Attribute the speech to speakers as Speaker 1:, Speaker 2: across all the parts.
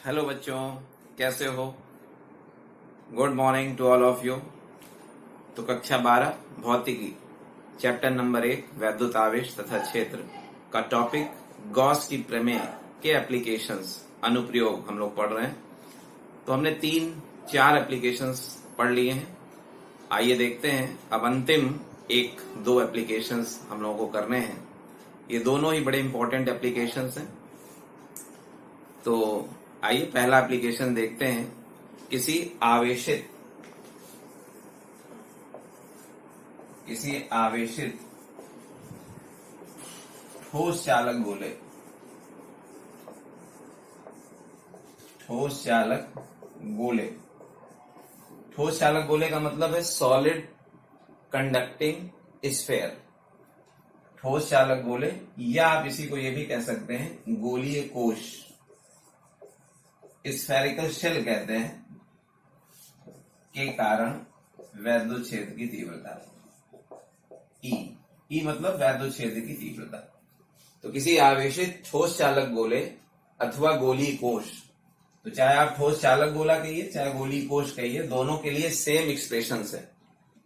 Speaker 1: Hello बच्चों, कैसे हो? Good morning to all of you. तो कक्षा 12 भौतिकी चैप्टर नंबर 1 वैद्युत आवेश तथा क्षेत्र का टॉपिक गॉस की प्रमेय के एप्लीकेशंस अनुप्रयोग हम लोग पढ़ रहे हैं। तो हमने 3-4 एप्लीकेशंस पढ़ लिए हैं। आइए देखते हैं अब अंतिम 1-2 एप्लीकेशंस हम लोगों को करने हैं। ये दोनों ही बड़े इंपॉर्टेंट एप्लीकेशंस हैं। तो आइए पहला एप्लीकेशन देखते हैं। किसी आवेशित ठोस चालक गोले का मतलब है सॉलिड कंडक्टिंग स्फेयर। ठोस चालक गोले, या आप इसी को ये भी कह सकते हैं गोलीय कोश, स्फेरिकल शेल कहते हैं, के कारण वैद्युत क्षेत्र की तीव्रता ई मतलब वैद्युत क्षेत्र की तीव्रता। तो किसी आवेशित ठोस चालक गोले अथवा गोलीय कोश, तो चाहे आप ठोस चालक गोला कहिए चाहे गोलीय कोश कहिए, दोनों के लिए सेम एक्सप्रेशंस है,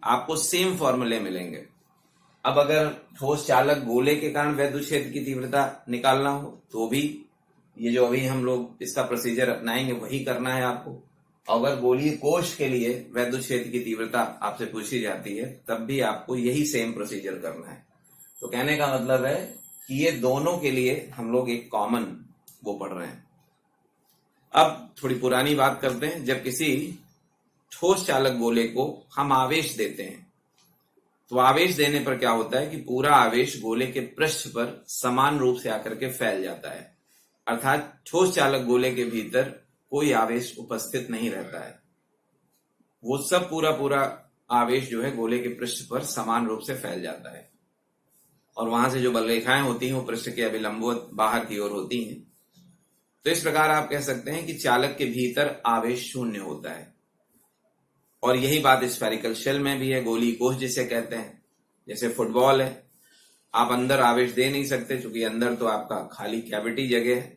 Speaker 1: आपको सेम फॉर्मूले मिलेंगे। अब अगर ठोस चालक गोले के कारण वैद्युत क्षेत्र की तीव्रता निकालना हो तो भी ये जो अभी हम लोग इसका प्रोसीजर अपनाएंगे वही करना है आपको। अगर गोलीय कोश के लिए वैद्युत क्षेत्र की तीव्रता आपसे पूछी जाती है तब भी आपको यही सेम प्रोसीजर करना है। तो कहने का मतलब है कि ये दोनों के लिए हम लोग एक कॉमन वो पढ़ रहे हैं। अब थोड़ी पुरानी बात करते हैं। जब किसी ठोस चालक गोले को हम आवेश देते हैं तो आवेश देने पर क्या होता है कि पूरा आवेश गोले के पृष्ठ पर समान रूप से आकर के फैल जाता है, अर्थात ठोस चालक गोले के भीतर कोई आवेश उपस्थित नहीं रहता है। वो सब पूरा आवेश जो है गोले के पृष्ठ पर समान रूप से फैल जाता है और वहां से जो बल रेखाएं होती हैं वो पृष्ठ के अभिलंबवत बाहर की ओर होती हैं। तो इस प्रकार आप कह सकते हैं कि चालक के भीतर आवेश शून्य होता है। और यही बात स्फेरिकल शेल में भी है, गोलीय कोश जिसे कहते हैं। जैसे फुटबॉल है, आप अंदर आवेश दे नहीं सकते क्योंकि अंदर तो आपका खाली कैविटी जगह है,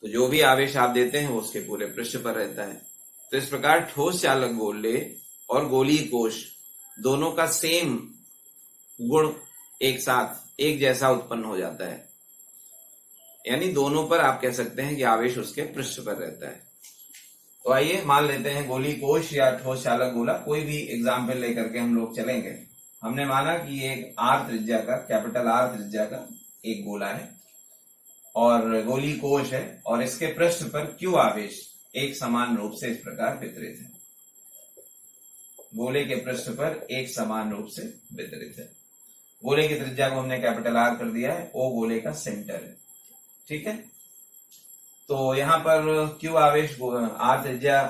Speaker 1: तो जो भी आवेश आप देते हैं वो उसके पूरे पृष्ठ पर रहता है। तो इस प्रकार ठोस चालक गोले और गोलीय कोश दोनों का सेम गुण एक साथ एक जैसा उत्पन्न हो जाता है, यानी दोनों पर आप कह सकते हैं कि आवेश उसके पृष्ठ पर रहता है। तो आइए मान लेते हैं गोलीय कोश या ठोस चालक गोला, कोई भी एग्जाम्पल लेकर के हम लोग चलेंगे। हमने माना कि ये एक आर त्रिज्या का, कैपिटल आर त्रिज्या का एक गोला है और गोलीय कोश है और इसके पृष्ठ पर क्यू आवेश एक समान रूप से इस प्रकार वितरित है। गोले के पृष्ठ पर एक समान रूप से वितरित है। गोले की त्रिज्या को हमने कैपिटल आर कर दिया है, ओ गोले का सेंटर है, ठीक है। तो यहाँ पर क्यू आवेश आर त्रिज्या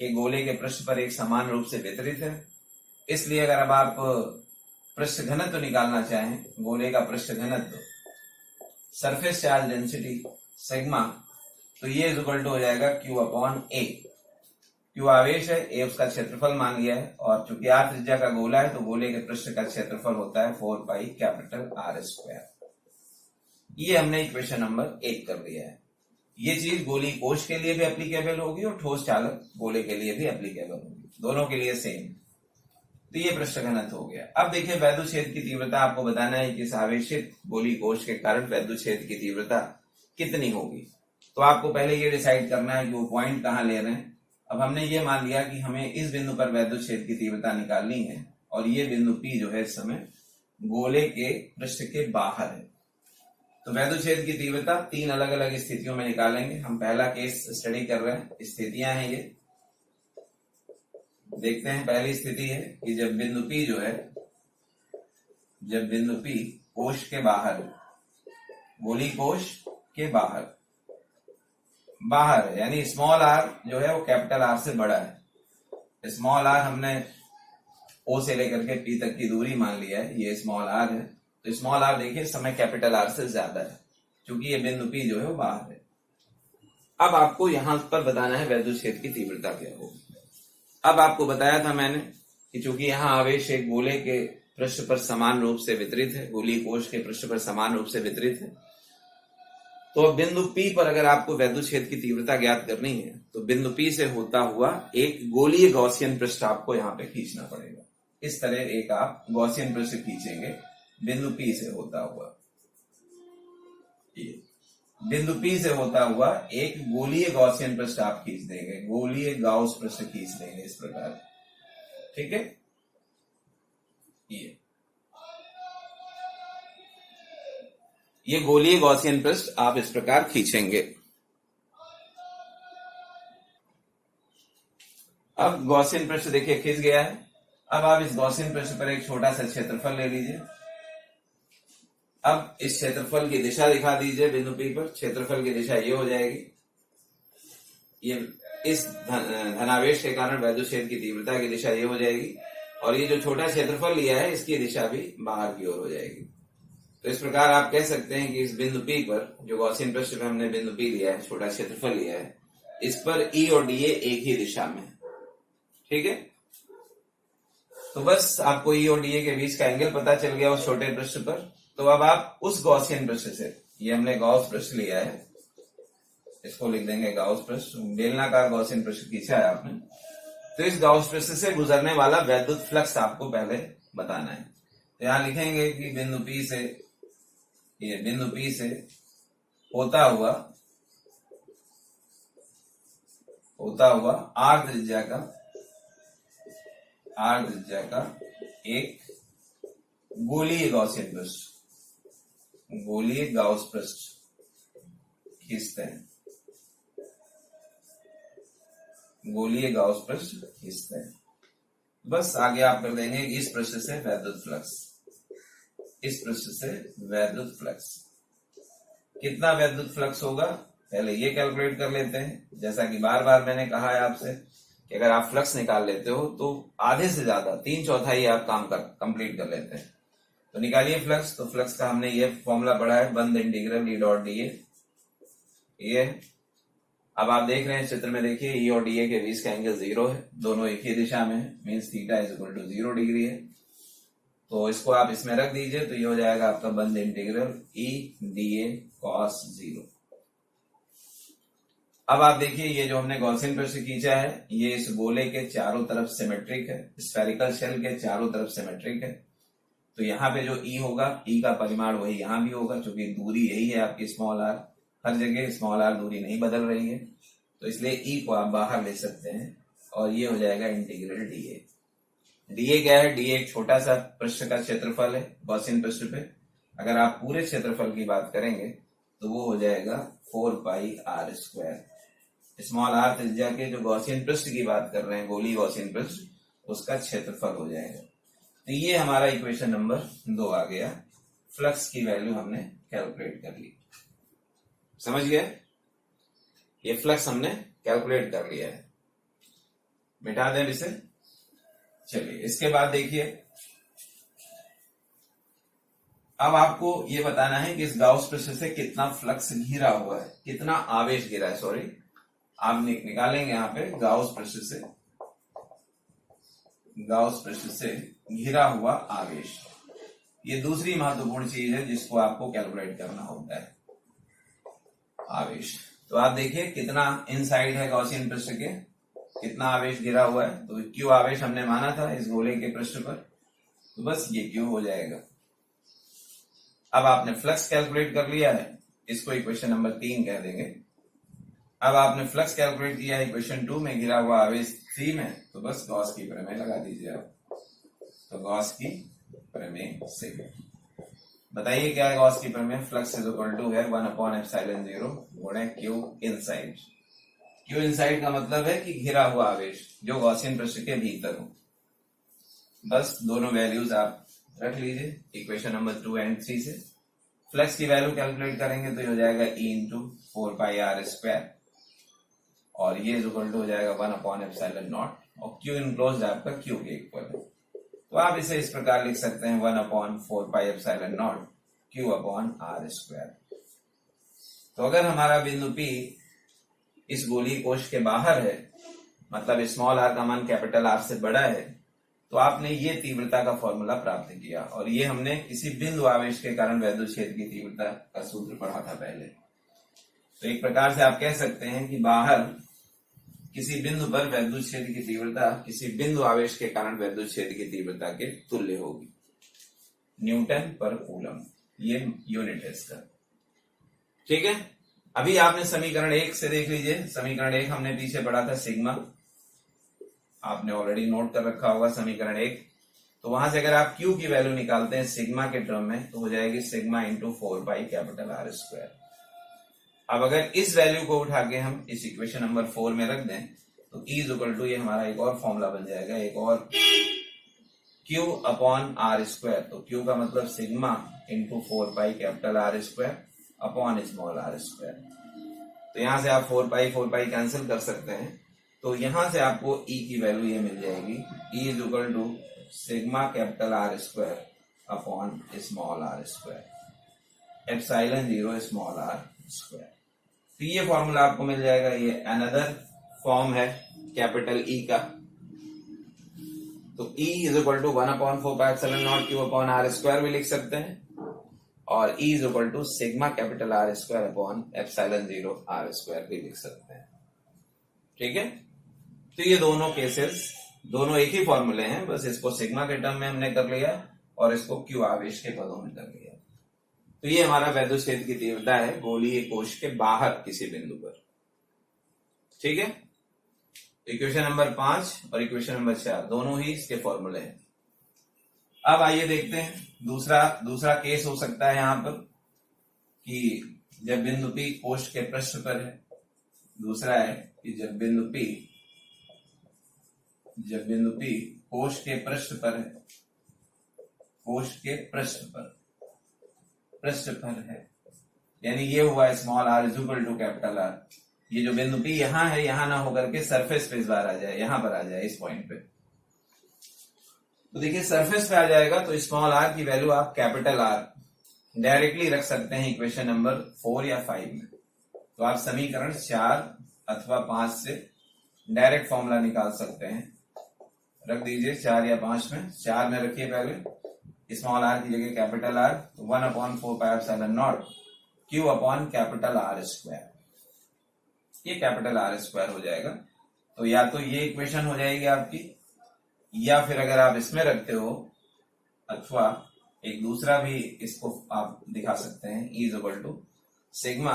Speaker 1: के गोले के पृष्ठ पर एक समान रूप से वितरित है। इसलिए अगर अब आप पृष्ठ घनत्व निकालना चाहें, गोले का पृष्ठ घनत्व, सरफेस चार्ज डेंसिटी सिग्मा, तो ये इक्वल टू हो जाएगा क्यू अपॉन ए। क्यू आवेश है, ए उसका क्षेत्रफल मान लिया है, और चूंकि आर त्रिज्या का गोला है तो गोले के पृष्ठ का क्षेत्रफल होता है 4 पाई कैपिटल आर स्क्वायर। ये हमने इक्वेशन नंबर 1 कर दिया है। ये चीज गोलीय कोश के लिए भी एप्लीकेबल होगी और ठोस चालक गोले के लिए भी एप्लीकेबल होगी, दोनों के लिए सेम। तो ये पृष्ठ घनत्व हो गया। अब देखिए वैद्युत क्षेत्र की तीव्रता आपको बताना है कि इस आवेशित गोलीय कोश के कारण वैद्युत क्षेत्र की तीव्रता कितनी होगी। तो आपको पहले ये डिसाइड करना है कि वो पॉइंट कहाँ ले रहे हैं। अब हमने ये मान लिया कि हमें इस बिंदु पर वैद्युत क्षेत्र की तीव्रता निकालनी है और ये बिंदु P जो है इस समय गोले के पृष्ठ के बाहर है। तो वैद्युत क्षेत्र की तीव्रता 3 अलग अलग स्थितियों में निकालेंगे। हम पहला केस स्टडी कर रहे हैं, स्थितियां हैं ये, देखते हैं। पहली स्थिति है कि जब बिंदु P जो है, जब बिंदु P कोश के बाहर, गोलीय कोश के बाहर है, यानी स्मॉल आर जो है वो कैपिटल आर से बड़ा है। स्मॉल आर हमने O से लेकर के P तक की दूरी मान लिया है, ये स्मॉल आर है। तो स्मॉल आर देखिए इस समय कैपिटल आर से ज्यादा है क्योंकि ये बिंदु P जो है वो बाहर है। अब आपको यहां पर बताना है वैद्युत क्षेत्र की तीव्रता क्या होगी। अब आपको बताया था मैंने कि चूंकि यहाँ आवेश एक गोले के पृष्ठ पर समान रूप से वितरित है, गोलीय कोश के पृष्ठ पर समान रूप से वितरित है, तो अब बिंदु P पर अगर आपको वैद्युत क्षेत्र की तीव्रता ज्ञात करनी है तो बिंदु P से होता हुआ एक गोलीय गॉसियन पृष्ठ आपको यहाँ पे खींचना पड़ेगा। इस तरह एक आप गॉसियन पृष्ठ खींचेंगे बिंदु P से होता हुआ, बिंदु P से होता हुआ एक गोलीय गॉसियन पृष्ठ आप खींच देंगे, गोलीय गाउस पृष्ठ खींच देंगे इस प्रकार। ठीक है, ये गोलीय गॉसियन पृष्ठ आप इस प्रकार खींचेंगे। अब गॉसियन पृष्ठ देखिए खींच गया है। अब आप इस गॉसियन पृष्ठ पर एक छोटा सा क्षेत्रफल ले लीजिए। अब इस क्षेत्रफल की दिशा दिखा दीजिए बिंदु P पर। क्षेत्रफल की दिशा ये हो जाएगी, ये इस धनावेश के कारण वैद्युत क्षेत्र की तीव्रता की दिशा ये हो जाएगी, और ये जो छोटा क्षेत्रफल लिया है इसकी दिशा भी बाहर की ओर हो जाएगी। तो इस प्रकार आप कह सकते हैं कि इस बिंदु P पर, जो गॉसियन पृष्ठ में हमने बिंदु P लिया है, छोटा क्षेत्रफल लिया है, इस पर E और DA एक ही दिशा में है। ठीक है, तो बस आपको E और DA के बीच का एंगल पता चल गया उस छोटे पृष्ठ पर। तो अब आप उस गॉसियन पृष्ठ से, ये हमने गॉस पृष्ठ लिया है, इसको लिख देंगे गॉस पृष्ठ, बेलनाकार गॉसियन पृष्ठ खींचा है आपने, तो इस गॉस पृष्ठ से गुजरने वाला वैद्युत फ्लक्स आपको पहले बताना है। तो यहां लिखेंगे कि बिंदु P से, ये बिंदु P से होता हुआ R त्रिज्या का एक गोलीय गॉसियन पृष्ठ, गोलीय गाउस पृष्ठ खींचते हैं, गोलीय गाउस पृष्ठ खींचते हैं। बस आगे आप कर देंगे इस पृष्ठ से वैद्युत फ्लक्स, इस पृष्ठ से वैद्युत फ्लक्स। कितना वैद्युत फ्लक्स होगा पहले ये कैलकुलेट कर लेते हैं। जैसा कि बार बार मैंने कहा है आपसे कि अगर आप फ्लक्स निकाल लेते हो तो आधे से ज्यादा 3/4 आप काम कंप्लीट कर लेते हैं। तो निकालिए फ्लक्स। तो फ्लक्स का हमने ये फॉर्मूला पढ़ा है, बंद इंटीग्रल E डॉट DA। ये अब आप देख रहे हैं चित्र में, देखिए E और DA के बीच का एंगल 0 है, दोनों एक ही दिशा में है, means theta is equal to 0 degree है। तो इसको आप इसमें रख दीजिए, तो ये हो जाएगा आपका बंद इंटीग्रल E DA cos 0। अब आप देखिए ये जो हमने गॉसियन पृष्ठ खींचा है, ये इस गोले के चारों तरफ सिमेट्रिक है, स्फेरिकल शेल के चारों तरफ सिमेट्रिक है। तो यहाँ पे जो E होगा, E का परिमाण वही यहाँ भी होगा, क्योंकि दूरी यही है आपकी स्मॉल r, हर जगह स्मॉल r दूरी नहीं बदल रही है, तो इसलिए E को आप बाहर ले सकते हैं, और ये हो जाएगा इंटीग्रल DA। DA क्या है? DA एक छोटा सा पृष्ठ का क्षेत्रफल है गॉसियन पृष्ठ पे। अगर आप पूरे क्षेत्रफल की बात करेंगे तो वो हो जाएगा 4πr²। स्मॉल r त्रिज्या के जो गॉसियन पृष्ठ की बात कर रहे हैं, गोली गॉसियन पृष्ठ, उसका क्षेत्रफल हो जाएगा। तो ये हमारा इक्वेशन नंबर 2 आ गया। फ्लक्स की वैल्यू हमने कैलकुलेट कर ली। समझ गए? ये फ्लक्स हमने कैलकुलेट कर लिया है। मिटा दें इसे। चलिए इसके बाद देखिए, अब आपको ये बताना है कि इस गाउस पृष्ठ से कितना फ्लक्स घिरा हुआ है, कितना आवेश गिरा है। सॉरी, आप निकालेंगे यहाँ पे गाउस पृष्ठ से घिरा हुआ आवेश। ये दूसरी महत्वपूर्ण चीज है जिसको आपको कैलकुलेट करना होता है, आवेश। तो आप देखिए कितना इनसाइड है गॉसियन पृष्ठ के, कितना आवेश गिरा हुआ है। तो क्यू आवेश हमने माना था इस गोले के पृष्ठ पर, तो बस ये क्यू हो जाएगा। अब आपने फ्लक्स कैलकुलेट कर लिया है, इसको इक्वेशन नंबर 3 कह देंगे। अब आपने फ्लक्स कैलकुलेट किया है इक्वेशन 2 में, गिरा हुआ आवेश 3 में, तो बस गॉस की प्रमेय लगा दीजिए आप। तो गॉस की प्रमेय से बताइए क्या है गॉस की प्रमेय? फ्लक्स इज इक्वल टू है 1/ε0 गुणे क्यू इनसाइड। क्यू इनसाइड का मतलब है कि घिरा हुआ आवेश जो गॉसियन पृष्ठ के भीतर हो। बस दोनों वैल्यूज आप रख लीजिए इक्वेशन नंबर 2 एंड 3 से। फ्लक्स की वैल्यू कैलकुलेट करेंगे तो ये हो जाएगा E इंटू 4πr², और ये इक्वल टू हो जाएगा 1/ε0, और क्यू इनक्लोज्ड आपका क्यू के इक्वल है। तो आप इसे इस प्रकार लिख सकते हैं 1/4πε0 Q/r²। तो अगर हमारा बिंदु P इस गोलीय कोश के बाहर है, मतलब स्मॉल r का मान कैपिटल R से बड़ा है, तो आपने ये तीव्रता का फॉर्मूला प्राप्त किया। और ये हमने किसी बिंदु आवेश के कारण वैद्युत क्षेत्र की तीव्रता का सूत्र पढ़ा था पहले। तो एक प्रकार से आप कह सकते हैं कि बाहर किसी बिंदु पर वैद्युत क्षेत्र की तीव्रता किसी बिंदु आवेश के कारण वैद्युत क्षेत्र की तीव्रता के तुल्य होगी, न्यूटन पर कूलम, ये यूनिट है इसका। ठीक है, अभी आपने समीकरण 1 से देख लीजिए। समीकरण 1 हमने पीछे पढ़ा था सिग्मा, आपने ऑलरेडी नोट कर रखा होगा समीकरण 1। तो वहां से अगर आप Q की वैल्यू निकालते हैं सिग्मा के टर्म में तो हो जाएगी sigma into 4 pi capital R square. अब अगर इस वैल्यू को उठा के हम इस इक्वेशन नंबर 4 में रख दें तो E इज इक्वल टू, ये हमारा एक और फॉर्मूला बन जाएगा, एक और Q अपॉन R स्क्वायर। तो Q का मतलब sigma into 4 pi capital R square upon small r square. तो यहां से आप 4 पाई कैंसिल कर सकते हैं। तो यहां से आपको E की वैल्यू ये मिल जाएगी, E is equal to sigma capital R square upon small r square, epsilon 0 small r square. तो ये फॉर्मूला आपको मिल जाएगा। ये अनदर फॉर्म है कैपिटल E का। तो E is equal to 1/4 pi epsilon naught Q upon R square भी लिख सकते हैं, और E is equal to sigma capital R square upon epsilon 0 R square भी लिख सकते हैं। ठीक है, तो ये दोनों केसेस, दोनों एक ही फॉर्मूले हैं, बस इसको सिग्मा के टर्म में हमने कर लिया और इसको Q आवेश के पदों में कर लिया। तो ये हमारा वैद्युत क्षेत्र की तीव्रता है गोलीय कोश के बाहर किसी बिंदु पर। ठीक है, इक्वेशन नंबर 5 और इक्वेशन नंबर 4 दोनों ही इसके फॉर्मूले हैं। अब आइए देखते हैं दूसरा केस हो सकता है यहां पर कि जब बिंदु P कोश के पृष्ठ पर है। दूसरा है कि जब बिंदु P कोश के पृष्ठ पर है, कोश के पृष्ठ पर है, यानी ये हुआ small r is equal to capital R। ये जो बिंदु P यहां है, यहां ना होकर के सरफेस पे इस बार आ जाए, यहां पर आ जाए इस पॉइंट पे। तो देखिए सरफेस पे आ जाएगा तो स्मॉल r की वैल्यू आप कैपिटल R डायरेक्टली रख सकते हैं इक्वेशन नंबर 4 या 5 में। तो आप समीकरण 4 अथवा 5 से डायरेक्ट फॉर्मूला निकाल सकते हैं। रख दीजिए 4 या 5 में। 4 में रखिए पहले स्मॉल r की जगह कैपिटल R, तो 1/4 pi epsilon naught Q upon capital R square. ये कैपिटल R स्क्वायर हो जाएगा। तो या तो ये इक्वेशन हो जाएगी आपकी, या फिर अगर आप इसमें रखते हो अथवा एक दूसरा भी इसको आप दिखा सकते हैं, E is equal to sigma,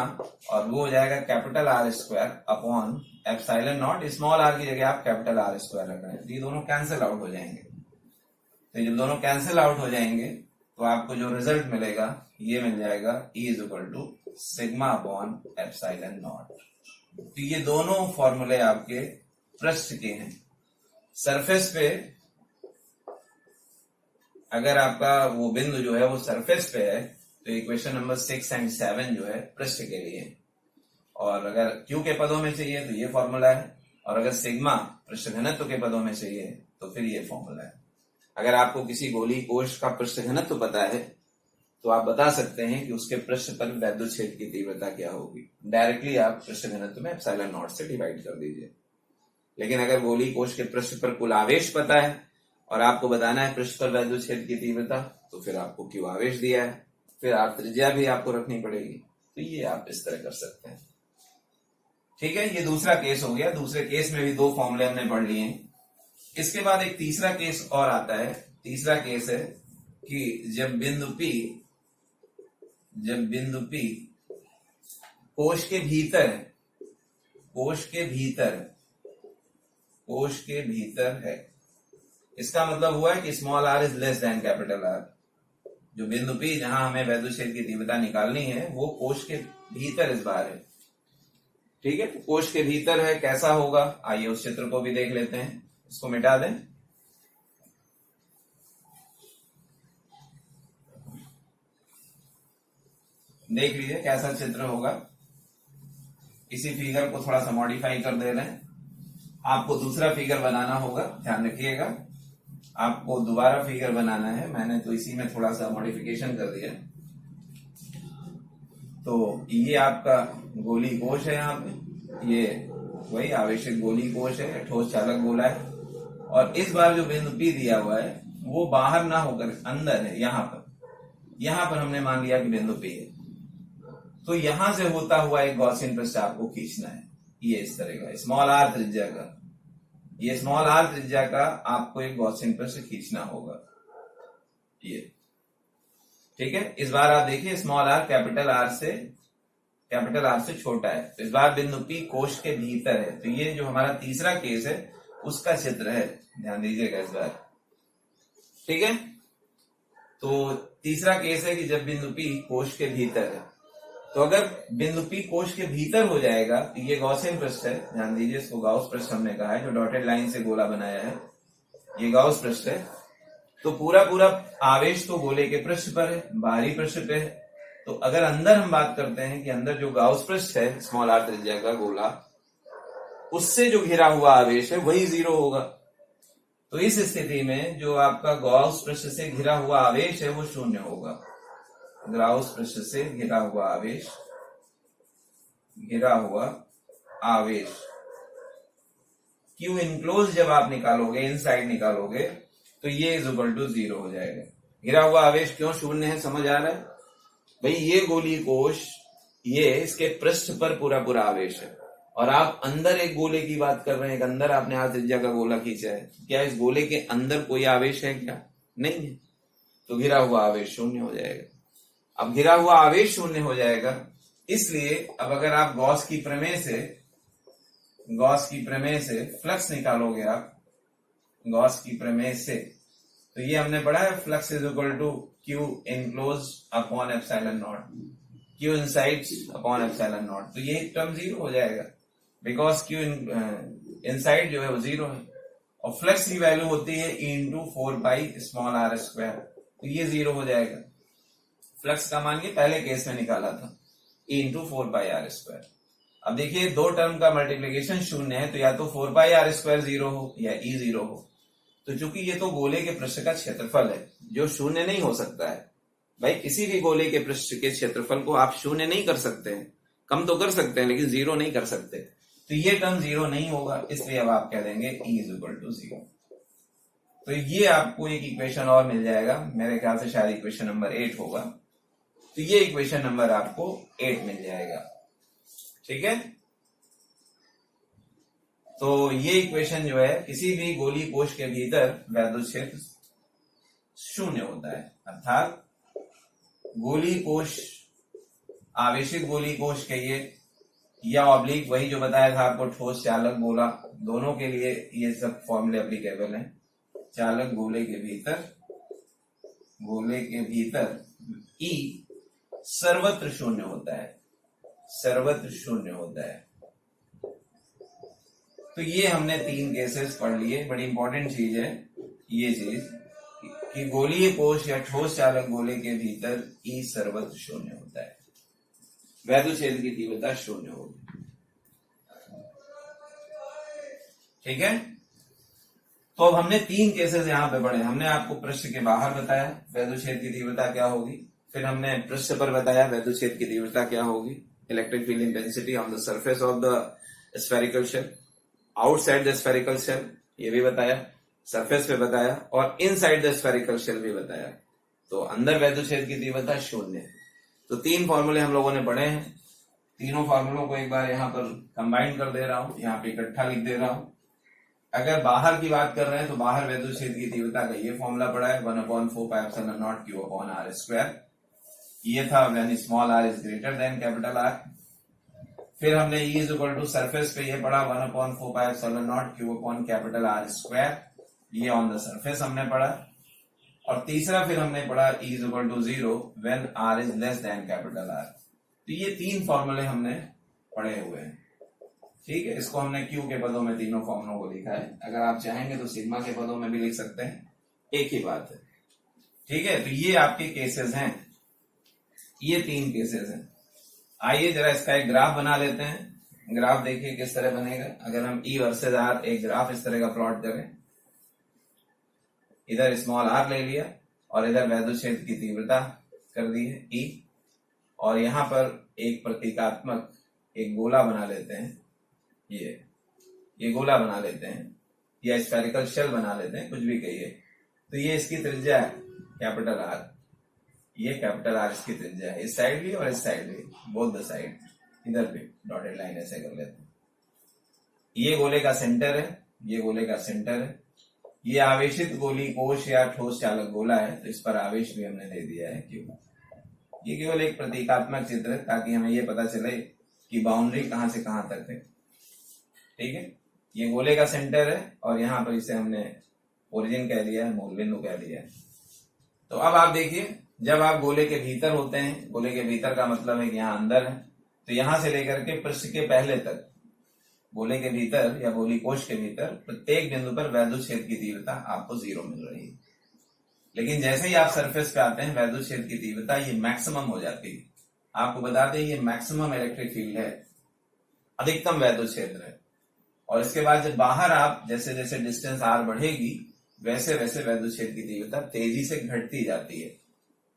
Speaker 1: और वो हो जाएगा capital R square upon epsilon naught, small r की जगह आप कैपिटल R स्क्वायर रख रहे हैं। ये दोनों कैंसिल आउट हो जाएंगे। तो जब दोनों कैंसिल आउट हो जाएंगे तो आपको जो रिजल्ट मिलेगा ये मिल जाएगा E is equal to sigma upon epsilon naught. तो ये दोनों फॉर्मूले आपके पृष्ठ के हैं। सरफेस पे अगर आपका वो बिंदु जो है वो सरफेस पे है तो इक्वेशन नंबर 6 एंड 7 जो है पृष्ठ के लिए, और अगर Q के पदों में चाहिए तो ये फॉर्मूला है, और अगर सिग्मा पृष्ठ घनत्व के पदों में चाहिए तो फिर ये फॉर्मूला है। अगर आपको किसी गोलीय कोश का पृष्ठ घनत्व पता है तो आप बता सकते हैं कि उसके पृष्ठ पर वैद्युत क्षेत्र की तीव्रता क्या होगी। डायरेक्टली आप पृष्ठ घनत्व में एप्सिलॉन नॉट से डिवाइड कर दीजिए। लेकिन अगर गोलीय कोश के पृष्ठ पर कुल आवेश पता है और आपको बताना है पृष्ठ पर वैद्युत क्षेत्र की तीव्रता, तो फिर आपको Q आवेश दिया है, फिर आप त्रिज्या भी आपको रखनी पड़ेगी। तो ये आप इस तरह कर सकते हैं। ठीक है, ये दूसरा केस हो गया। दूसरे केस में भी 2 फॉर्मूले हमने पढ़ लिए हैं। इसके बाद एक तीसरा केस और आता है। तीसरा केस है कि जब बिंदु P कोश के भीतर है। इसका मतलब हुआ है कि small r is less than capital R। जो बिंदु P जहां हमें वैद्युत क्षेत्र की तीव्रता निकालनी है वो कोश के भीतर इस बार है। ठीक है, तो कोश के भीतर है, कैसा होगा आइए उस चित्र को भी देख लेते हैं। इसको मिटा दें। देख लीजिए कैसा चित्र होगा। इसी फिगर को थोड़ा सा मॉडिफाई कर दे रहे हैं। आपको दूसरा फिगर बनाना होगा, ध्यान रखिएगा। आपको दोबारा फिगर बनाना है। मैंने तो इसी में थोड़ा सा मॉडिफिकेशन कर दिया। तो ये आपका गोलीय कोश है। यहाँ पे ये वही आवेशित गोलीय कोश है, ठोस चालक गोला है। और इस बार जो बिंदु P दिया हुआ है वो बाहर ना होकर अंदर है। यहाँ पर हमने मान लिया कि बिंदु P है। तो यहां से होता हुआ एक गॉसियन पृष्ठ आपको खींचना है, ये इस तरह का स्मॉल आर त्रिज्या का, ये स्मॉल आर त्रिज्या का आपको एक गॉसियन पृष्ठ खींचना होगा, ये ठीक है। इस बार आप देखिए स्मॉल आर कैपिटल आर से छोटा है, तो इस बार बिंदु P कोश के भीतर है, तो ये जो हमारा तीसरा केस है उसका क्षेत्र है, ध्यान दीजिएगा इस बार, ठीक है। तो तीसरा केस है कि जब बिंदु P कोश के भीतर है, तो अगर बिंदु P कोश के भीतर हो जाएगा तो ये गॉसियन पृष्ठ है, ध्यान दीजिए इसको गाउस पृष्ठ हमने कहा है, जो डॉटेड लाइन से गोला बनाया है ये गाउस पृष्ठ है। तो पूरा पूरा आवेश तो गोले के पृष्ठ पर है, बाहरी पृष्ठ पे है। तो अगर अंदर हम बात करते हैं कि अंदर जो गाउस पृष्ठ है स्मॉल आर त्रिज्या का गोला, उससे जो घिरा हुआ आवेश है वही 0 होगा। तो इस स्थिति में जो आपका गाउस पृष्ठ से घिरा हुआ आवेश है वो 0 होगा। गाउस पृष्ठ से घिरा हुआ आवेश क्यू इनक्लोज जब आप निकालोगे, इनसाइड निकालोगे, तो ये इज इक्वल टू 0 हो जाएगा। घिरा हुआ आवेश क्यों 0 है, समझ आ रहा है भाई? ये गोली कोश, ये इसके पृष्ठ पर पूरा पूरा आवेश है, और आप अंदर एक गोले की बात कर रहे हैं, अंदर आपने आर त्रिज्या का गोला खींचा है, क्या इस गोले के अंदर कोई आवेश है क्या? नहीं है, तो घिरा हुआ आवेश 0 हो जाएगा। अब घिरा हुआ आवेश 0 हो जाएगा, इसलिए अब अगर आप गॉस की प्रमेय से फ्लक्स निकालोगे, आप गॉस की प्रमेय से, तो ये हमने पढ़ा है flux is equal to Q enclose upon epsilon naught, Q inside upon epsilon naught, तो ये टर्म 0 हो जाएगा, बिकॉज क्यू इनसाइड जो है वो 0 है, और फ्लक्स की वैल्यू होती है E into 4 pi small R square, तो ये 0 हो जाएगा। फ्लक्स का मान ये पहले केस में निकाला था, E into 4 pi R square. अब देखिए दो टर्म का मल्टीप्लीकेशन 0 है, तो या तो 4 पाई आर स्क्वायर 0 हो या E 0 हो। तो चूंकि ये तो गोले के पृष्ठ का क्षेत्रफल है जो 0 नहीं हो सकता है भाई, किसी भी गोले के पृष्ठ के क्षेत्रफल को आप 0 नहीं कर सकते हैं, कम तो कर सकते हैं लेकिन 0 नहीं कर सकते, तो ये टर्म 0 नहीं होगा, इसलिए अब आप कह देंगे E इज इक्वल टू 0। तो ये आपको एक इक्वेशन और मिल जाएगा, मेरे ख्याल से शायद इक्वेशन नंबर 8 होगा, तो ये इक्वेशन नंबर आपको 8 मिल जाएगा, ठीक है। तो ये इक्वेशन जो है, किसी भी गोली कोश के भीतर वैद्युत क्षेत्र 0 होता है, अर्थात गोली कोश, आवेशित गोली कोश कहिए या ऑब्लिक, वही जो बताया था आपको ठोस चालक गोला, दोनों के लिए ये सब फॉर्मूले एप्लीकेबल हैं। चालक गोले के भीतर E सर्वत्र 0 होता है, सर्वत्र 0 होता है। तो ये हमने 3 केसेस पढ़ लिए। बड़ी इंपॉर्टेंट चीज है ये चीज कि गोलीय कोश या ठोस चालक गोले के भीतर E सर्वत्र 0 होता है, वैद्युत क्षेत्र की तीव्रता 0 होगी, ठीक है। तो अब हमने 3 केसेस यहां पे पढ़े। हमने आपको पृष्ठ के बाहर बताया वैद्युत क्षेत्र की तीव्रता क्या होगी, फिर हमने पृष्ठ पर बताया वैद्युत क्षेत्र की तीव्रता क्या होगी, electric field intensity on the surface of the spherical shell, outside the spherical shell ये भी बताया, सरफेस पे बताया, और इनसाइड द स्फेरिकल शेल भी बताया। तो अंदर वैद्युत क्षेत्र की तीव्रता 0 है। तो 3 फॉर्मूले हम लोगों ने पढ़े हैं, तीनों फॉर्मूलों को एक बार यहाँ पर कंबाइन कर दे रहा हूं, यहाँ पे इकट्ठा लिख दे रहा हूं। अगर बाहर की बात कर रहे हैं तो बाहर वैद्युत क्षेत्र की तीव्रता का ये फॉर्मूला पड़ा है, 1/4 pi epsilon naught Q upon R square, ये था when small R is greater than capital R. फिर हमने E इज इक्वल टू सरफेस पे ये पढ़ा 1/4 pi epsilon naught Q upon capital R square, ये ऑन द सरफेस हमने पढ़ा। और तीसरा फिर हमने पढ़ा E is equal to 0 when R is less than capital R. तो ये 3 फॉर्मूले हमने पढ़े हुए हैं, ठीक है। इसको हमने Q के पदों में तीनों फॉर्मूलों को लिखा है, अगर आप चाहेंगे तो सिग्मा के पदों में भी लिख सकते हैं, एक ही बात है, ठीक है। तो ये आपके केसेस हैं, ये 3 केसेस हैं। आइए जरा इसका एक ग्राफ बना लेते हैं। ग्राफ देखिए किस तरह बनेगा। अगर हम E वर्सेस R एक ग्राफ इस तरह का प्लॉट करें, इधर स्मॉल r ले लिया और इधर वैद्युत क्षेत्र की तीव्रता कर दी है E, और यहां पर एक प्रतीकात्मक एक गोला बना लेते हैं, ये गोला बना लेते हैं या स्फेरिकल शेल बना लेते हैं, कुछ भी कहिए। तो ये इसकी त्रिज्या है कैपिटल R, ये कैपिटल आर इसकी त्रिज्या है, इस साइड भी और इस साइड भी, बोथ द साइड। इधर भी डॉटेड लाइन ऐसे कर लेते हैं। ये गोले का सेंटर है, ये गोले का सेंटर है। ये आवेशित गोली कोश या ठोस चालक गोला है, तो इस पर आवेश भी हमने दे दिया है क्यों। ये केवल एक प्रतीकात्मक चित्र है ताकि हमें ये पता चले कि बाउंड्री कहां से कहां तक है। ठीक है, ये गोले का सेंटर है और यहां पर इसे हमने ओरिजिन कह दिया है, मूल बिंदु कह दिया है। तो अब आप देखिए, जब आप गोले के भीतर होते हैं, गोले के भीतर का मतलब है कि यहाँ अंदर है, तो यहां से लेकर के पृष्ठ के पहले तक गोले के भीतर या गोली कोश के भीतर प्रत्येक बिंदु पर वैद्युत क्षेत्र की तीव्रता आपको 0 मिल रही है। लेकिन जैसे ही आप सरफेस पे आते हैं, वैद्युत क्षेत्र की तीव्रता ये मैक्सिमम हो जाती है। आपको बताते हैं ये मैक्सिमम इलेक्ट्रिक फील्ड है, अधिकतम वैद्युत क्षेत्र है। और इसके बाद जब बाहर आप जैसे जैसे डिस्टेंस आर बढ़ेगी, वैसे वैसे वैद्युत क्षेत्र की तीव्रता तेजी से घटती जाती है।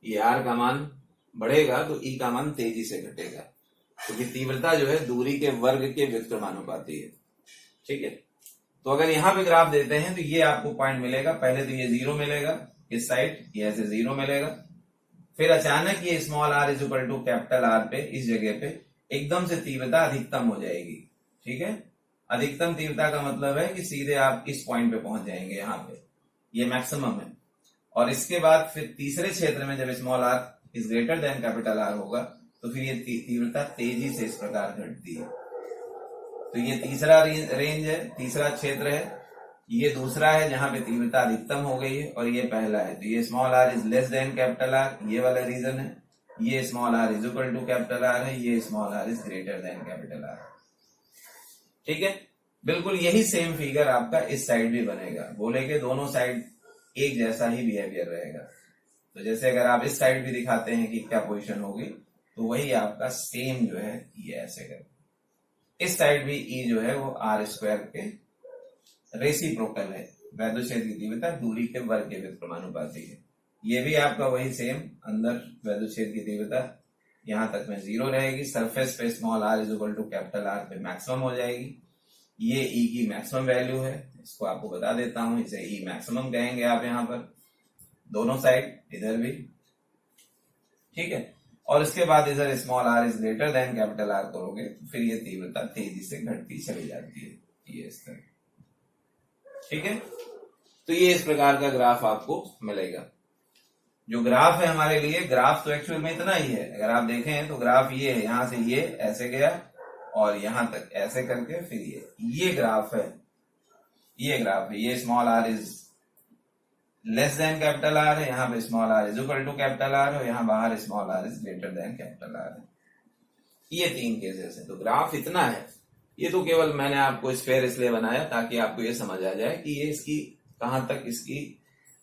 Speaker 1: ये आर का मान बढ़ेगा तो ई का मान तेजी से घटेगा, क्योंकि तीव्रता जो है दूरी के वर्ग के व्युत्क्रमानुपाती है। ठीक है, तो अगर यहां पे ग्राफ देते हैं तो ये आपको पॉइंट मिलेगा। पहले तो ये 0 मिलेगा इस साइड, ये ऐसे 0 मिलेगा। फिर अचानक ये small R is equal to capital R पे, इस जगह पे एकदम से तीव्रता अधिकतम हो जाएगी। ठीक है, अधिकतम तीव्रता का मतलब है कि सीधे आप इस पॉइंट पे पहुंच जाएंगे, यहाँ पे ये मैक्सिमम है। और इसके बाद फिर तीसरे क्षेत्र में जब small R is greater than capital R होगा, तो फिर ये तीव्रता तेजी से इस प्रकार घटती है। तो ये तीसरा रेंज है, तीसरा क्षेत्र है। ये दूसरा है जहां पे तीव्रता अधिकतम हो गई है, और ये पहला है। तो ये small R is less than capital R, ये वाला रीजन है। ये small R is equal to capital R है, ये small R is greater than capital R. ठीक है, बिल्कुल यही सेम फिगर आपका इस साइड भी बनेगा। गोले के दोनों साइड एक जैसा ही बिहेवियर रहेगा। तो जैसे अगर आप इस साइड भी दिखाते हैं कि क्या पोजीशन होगी, तो वही आपका सेम जो है ये ऐसे कर। इस साइड भी ई जो है वो आर स्क्वायर के रेसिप्रोकल है। वैद्युत क्षेत्र की तीव्रता दूरी के वर्ग के व्युत्क्रमानुपाती है। ये भी आपका वही सेम, अंदर वैद्युत क्षेत्र की तीव्रता यहां तक में 0 रहेगी। सरफेस पे small R is equal to capital R पे मैक्सिमम हो जाएगी। ये ई की मैक्सिमम वैल्यू है, इसको आपको बता देता हूं, इसे ई मैक्सिमम कहेंगे आप यहां पर, दोनों साइड, इधर भी। ठीक है, और इसके बाद इधर small R is greater than capital R करोगे तो फिर ये तीव्रता तेजी से घटती चली जाती है, ये इस तरह। ठीक है, तो ये इस प्रकार का ग्राफ आपको मिलेगा। जो ग्राफ है हमारे लिए, ग्राफ तो एक्चुअल में इतना ही है। अगर आप देखें तो ग्राफ ये है, यहां से ये ऐसे गया और यहां तक ऐसे करके फिर ये ग्राफ है, ये ग्राफ है। ये small R is less than capital R है, यहाँ पे small R is equal to capital R है, और यहाँ बाहर small R is greater than capital R है। ये 3 केसेस है। तो ग्राफ इतना है। ये तो केवल मैंने आपको स्फेयर इसलिए बनाया ताकि आपको ये समझ आ जाए कि ये इसकी कहां तक इसकी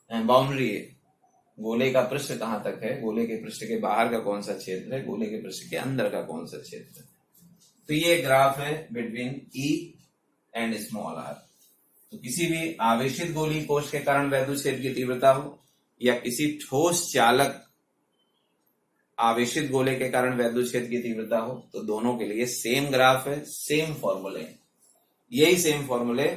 Speaker 1: बाउंड्री है, गोले का पृष्ठ कहां तक है, गोले के पृष्ठ के बाहर का कौन सा क्षेत्र है, गोले के पृष्ठ के अंदर का कौन सा क्षेत्र है। तो ये ग्राफ है between E and small R. तो किसी भी आवेशित गोली कोश के कारण वैद्युत क्षेत्र की तीव्रता हो, या किसी ठोस चालक आवेशित गोले के कारण वैद्युत क्षेत्र की तीव्रता हो, तो दोनों के लिए सेम ग्राफ है, सेम फॉर्मूले। यही सेम फॉर्मूले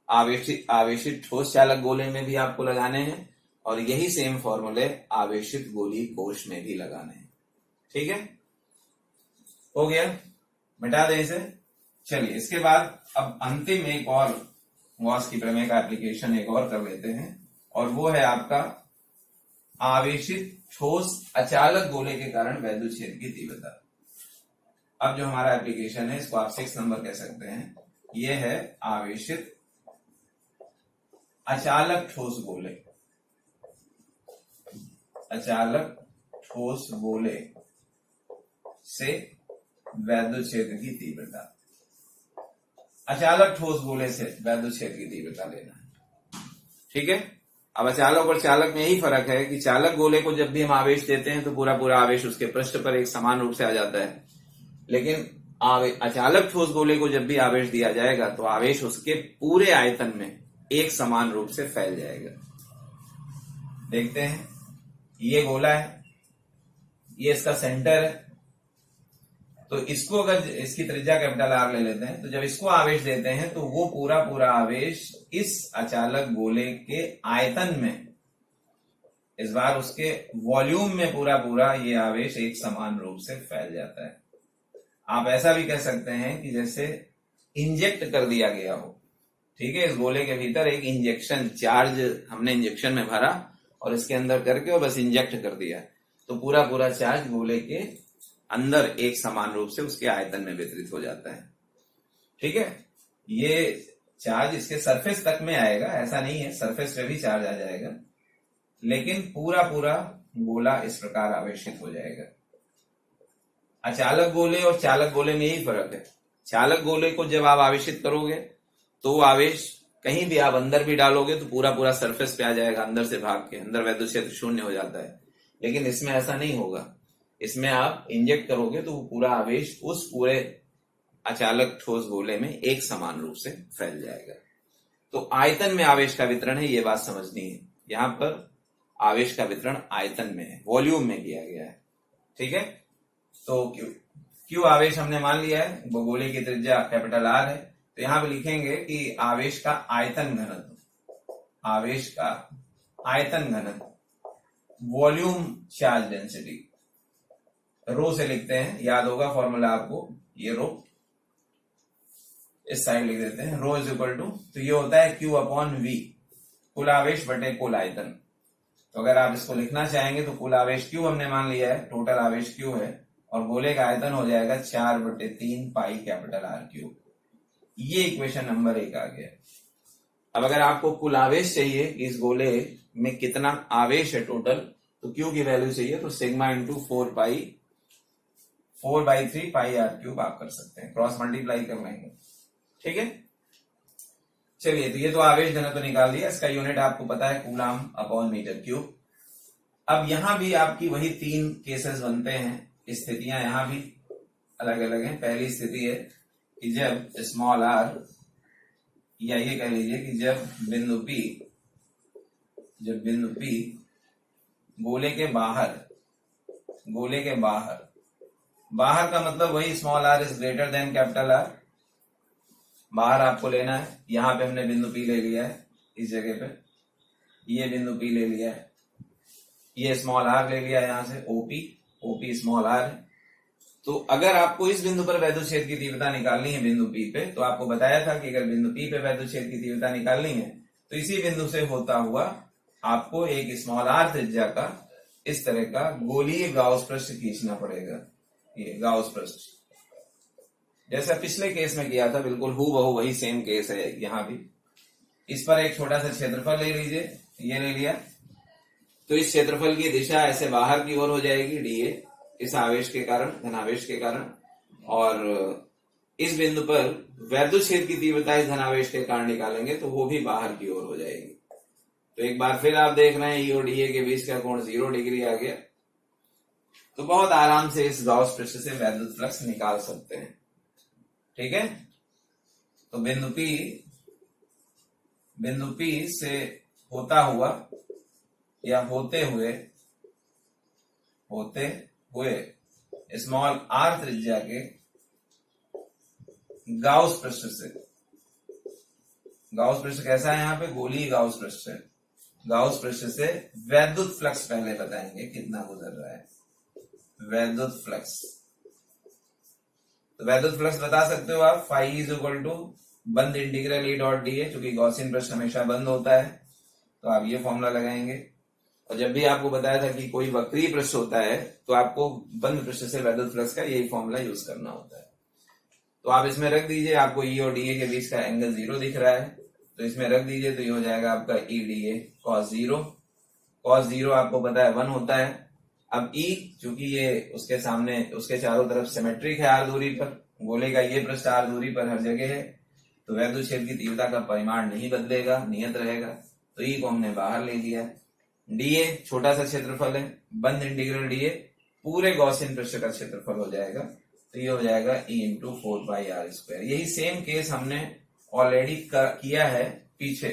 Speaker 1: आवेशित ठोस चालक गोले में भी आपको लगाने हैं, और यही सेम फॉर्मूले आवेशित गोली कोश में भी लगाने हैं। ठीक है, हो गया, मिटा दें इसे। चलिए, इसके बाद अब अंतिम एक और गॉस की प्रमेय का एप्लीकेशन एक और कर लेते हैं, और वो है आपका आवेशित ठोस अचालक गोले के कारण वैद्युत क्षेत्र की तीव्रता। अब जो हमारा एप्लीकेशन है, इसको आप 6 नंबर कह सकते हैं। ये है आवेशित अचालक ठोस गोले, अचालक ठोस गोले से वैद्युत क्षेत्र की तीव्रता। अचालक ठोस गोले से वैद्युत क्षेत्र की तीव्रता लेना है। ठीक है, अब अचालक और चालक में यही फर्क है कि चालक गोले को जब भी हम आवेश देते हैं तो पूरा पूरा आवेश उसके पृष्ठ पर एक समान रूप से आ जाता है, लेकिन अचालक ठोस गोले को जब भी आवेश दिया जाएगा तो आवेश उसके पूरे आयतन में एक समान रूप से फैल जाएगा। देखते हैं, ये गोला है, ये इसका सेंटर है। तो इसको अगर इसकी त्रिज्या कैपिटल आर ले लेते हैं, तो जब इसको आवेश देते हैं तो वो पूरा पूरा आवेश इस अचालक गोले के आयतन में इस बार उसके वॉल्यूम में पूरा पूरा ये आवेश एक समान रूप से फैल जाता है। आप ऐसा भी कह सकते हैं कि जैसे इंजेक्ट कर दिया गया हो, ठीक है, इस गोले के भीतर एक इंजेक्शन चार्ज हमने इंजेक्शन में भरा और इसके अंदर करके और बस इंजेक्ट कर दिया, तो पूरा पूरा चार्ज गोले के अंदर एक समान रूप से उसके आयतन में वितरित हो जाता है। ठीक है, ये चार्ज इसके सरफेस तक में आएगा, ऐसा नहीं है सरफेस पे भी चार्ज आ जाएगा, लेकिन पूरा पूरा गोला इस प्रकार आवेशित हो जाएगा। अचालक गोले और चालक गोले में यही फर्क है। चालक गोले को जब आप आवेशित करोगे तो वो आवेश कहीं भी आप अंदर भी डालोगे तो पूरा पूरा सरफेस पे आ जाएगा, अंदर से भाग के अंदर वैद्युत क्षेत्र शून्य हो जाता है। लेकिन इसमें ऐसा नहीं होगा, इसमें आप इंजेक्ट करोगे तो वो पूरा आवेश उस पूरे अचालक ठोस गोले में एक समान रूप से फैल जाएगा। तो आयतन में आवेश का वितरण है, ये बात समझनी है। यहां पर आवेश का वितरण आयतन में है, वॉल्यूम में किया गया है। ठीक है, तो क्यू आवेश हमने मान लिया है, वो गोले की त्रिज्या कैपिटल आर है, तो यहां पे लिखेंगे कि आवेश का आयतन घनत्व, आवेश का आयतन घनत्व, वॉल्यूम चार्ज डेंसिटी, रो से लिखते हैं, याद होगा फॉर्मूला आपको, ये रो इस साइड लिख देते हैं, रो इज इक्वल टू, तो ये होता है क्यू अपॉन वी, कुल आवेश बटे कुल आयतन। तो अगर आप इसको लिखना चाहेंगे तो कुल आवेश क्यू हमने मान लिया है, टोटल आवेश क्यू है, और गोले का आयतन हो जाएगा 4/3 पाई कैपिटल आर क्यूब। ये इक्वेशन नंबर 1 आ गया। अब अगर आपको कुल आवेश चाहिए इस गोले में कितना आवेश है टोटल, तो क्यू की वैल्यू चाहिए, तो sigma into 4/3 pi R cube आप कर सकते हैं, क्रॉस मल्टीप्लाई कर लेंगे। ठीक है, चलिए, तो ये तो आवेश घनत्व निकाल दिया, इसका यूनिट आपको पता है कूलाम अपॉन मीटर क्यूब। अब यहां भी आपकी वही 3 केसेस बनते हैं, स्थितियां यहां भी अलग अलग हैं। पहली स्थिति है कि जब स्मॉल आर, या ये कह लीजिए कि जब बिंदु P गोले के बाहर, बाहर का मतलब वही small R is greater than capital R, बाहर आपको लेना है। यहां पे हमने बिंदु P ले लिया है, इस जगह पे ये बिंदु P ले लिया है, ये स्मॉल आर ले लिया यहां से, ओपी स्मॉल आर है। तो अगर आपको इस बिंदु पर वैद्युत क्षेत्र की तीव्रता निकालनी है बिंदु P पे, तो आपको बताया था कि अगर बिंदु P पे वैद्युत क्षेत्र की तीव्रता निकालनी है तो इसी बिंदु से होता हुआ आपको एक स्मॉल आर त्रिज्या का इस तरह का गोलीय गाउस पृष्ठ खींचना पड़ेगा। ये गाउस पृष्ठ जैसा पिछले केस में किया था, बिल्कुल हूबहू वही सेम केस है यहां भी। इस पर एक छोटा सा क्षेत्रफल ले लीजिए, ये ले लिया, तो इस क्षेत्रफल की दिशा ऐसे बाहर की ओर हो जाएगी, डीए, इस आवेश के कारण, धनावेश के कारण, और इस बिंदु पर वैद्युत क्षेत्र की तीव्रता इस धनावेश के कारण निकालेंगे तो वो भी बाहर की ओर हो जाएगी। तो एक बार फिर आप देख रहे हैं ई और डीए के बीच का कोण 0 डिग्री आ गया। तो बहुत आराम से इस गाउस पृष्ठ से वैद्युत फ्लक्स निकाल सकते हैं। ठीक है, तो बिंदु P से होता हुआ या होते हुए स्मॉल आर त्रिज्या के गाउस पृष्ठ से, गाउस पृष्ठ कैसा है यहाँ पे, गोलीय गाउस पृष्ठ है, गाउस पृष्ठ से वैद्युत फ्लक्स पहले बताएंगे कितना गुजर रहा है, वैद्युत फ्लक्स। तो वैद्युत फ्लक्स बता सकते हो आप, फाई इज इक्वल टू बंद integral E dot D A, चूंकि गॉसियन पृष्ठ हमेशा बंद होता है तो आप ये फॉर्मूला लगाएंगे। और जब भी आपको बताया था कि कोई वक्रीय पृष्ठ होता है तो आपको बंद पृष्ठ से वैद्युत फ्लक्स का यही फॉर्मूला यूज करना होता है। तो आप इसमें रख दीजिए, आपको ई और डीए के बीच का एंगल 0 दिख रहा है, तो इसमें रख दीजिए, तो ये हो जाएगा आपका ई डीए कॉस 0। कॉस 0 आपको पता है 1 होता है। अब ई, चूंकि ये उसके सामने, उसके चारों तरफ सिमेट्रिक है आर दूरी पर, गोले का ये पृष्ठ आर दूरी पर हर जगह है, तो वैद्युत क्षेत्र की तीव्रता का परिमाण नहीं बदलेगा, नियत रहेगा। तो ई को हमने बाहर ले लिया। डीए छोटा सा क्षेत्रफल है, बंद इंटीग्रल डीए पूरे गॉसियन पृष्ठ का क्षेत्रफल हो जाएगा, तो ये हो जाएगा ई इंटू 4πr²। यही सेम केस हमने ऑलरेडी किया है पीछे,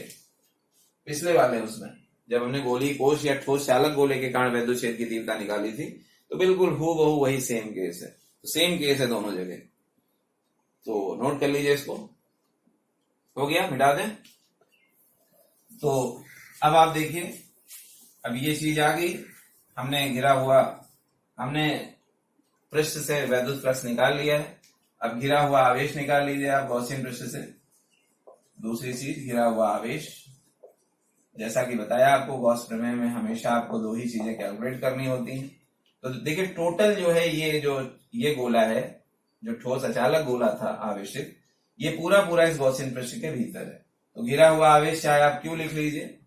Speaker 1: पिछले वाले उसमें, जब हमने गोलीय कोश या ठोस चालक गोले के कारण वैद्युत क्षेत्र की तीव्रता निकाली थी, तो बिल्कुल हूबहू वही सेम केस है। तो सेम केस है दोनों जगह, तो नोट कर लीजिए इसको। हो गया, मिटा दें। तो अब आप देखिए, अब ये चीज आ गई, हमने घिरा हुआ, हमने पृष्ठ से वैद्युत फ्लक्स निकाल लिया है। अब घिरा हुआ आवेश निकाल लीजिए आप गॉसियन पृष्ठ से। दूसरी चीज घिरा हुआ आवेश, जैसा कि बताया आपको गॉस प्रमेय में हमेशा आपको दो ही चीजें कैलकुलेट करनी होती हैं। तो देखिए टोटल जो है ये गोला है, जो ठोस अचालक गोला था आवेशित, ये पूरा पूरा इस गॉसियन पृष्ठ के भीतर है। तो घिरा हुआ आवेश चाहे आप क्यू लिख लीजिए,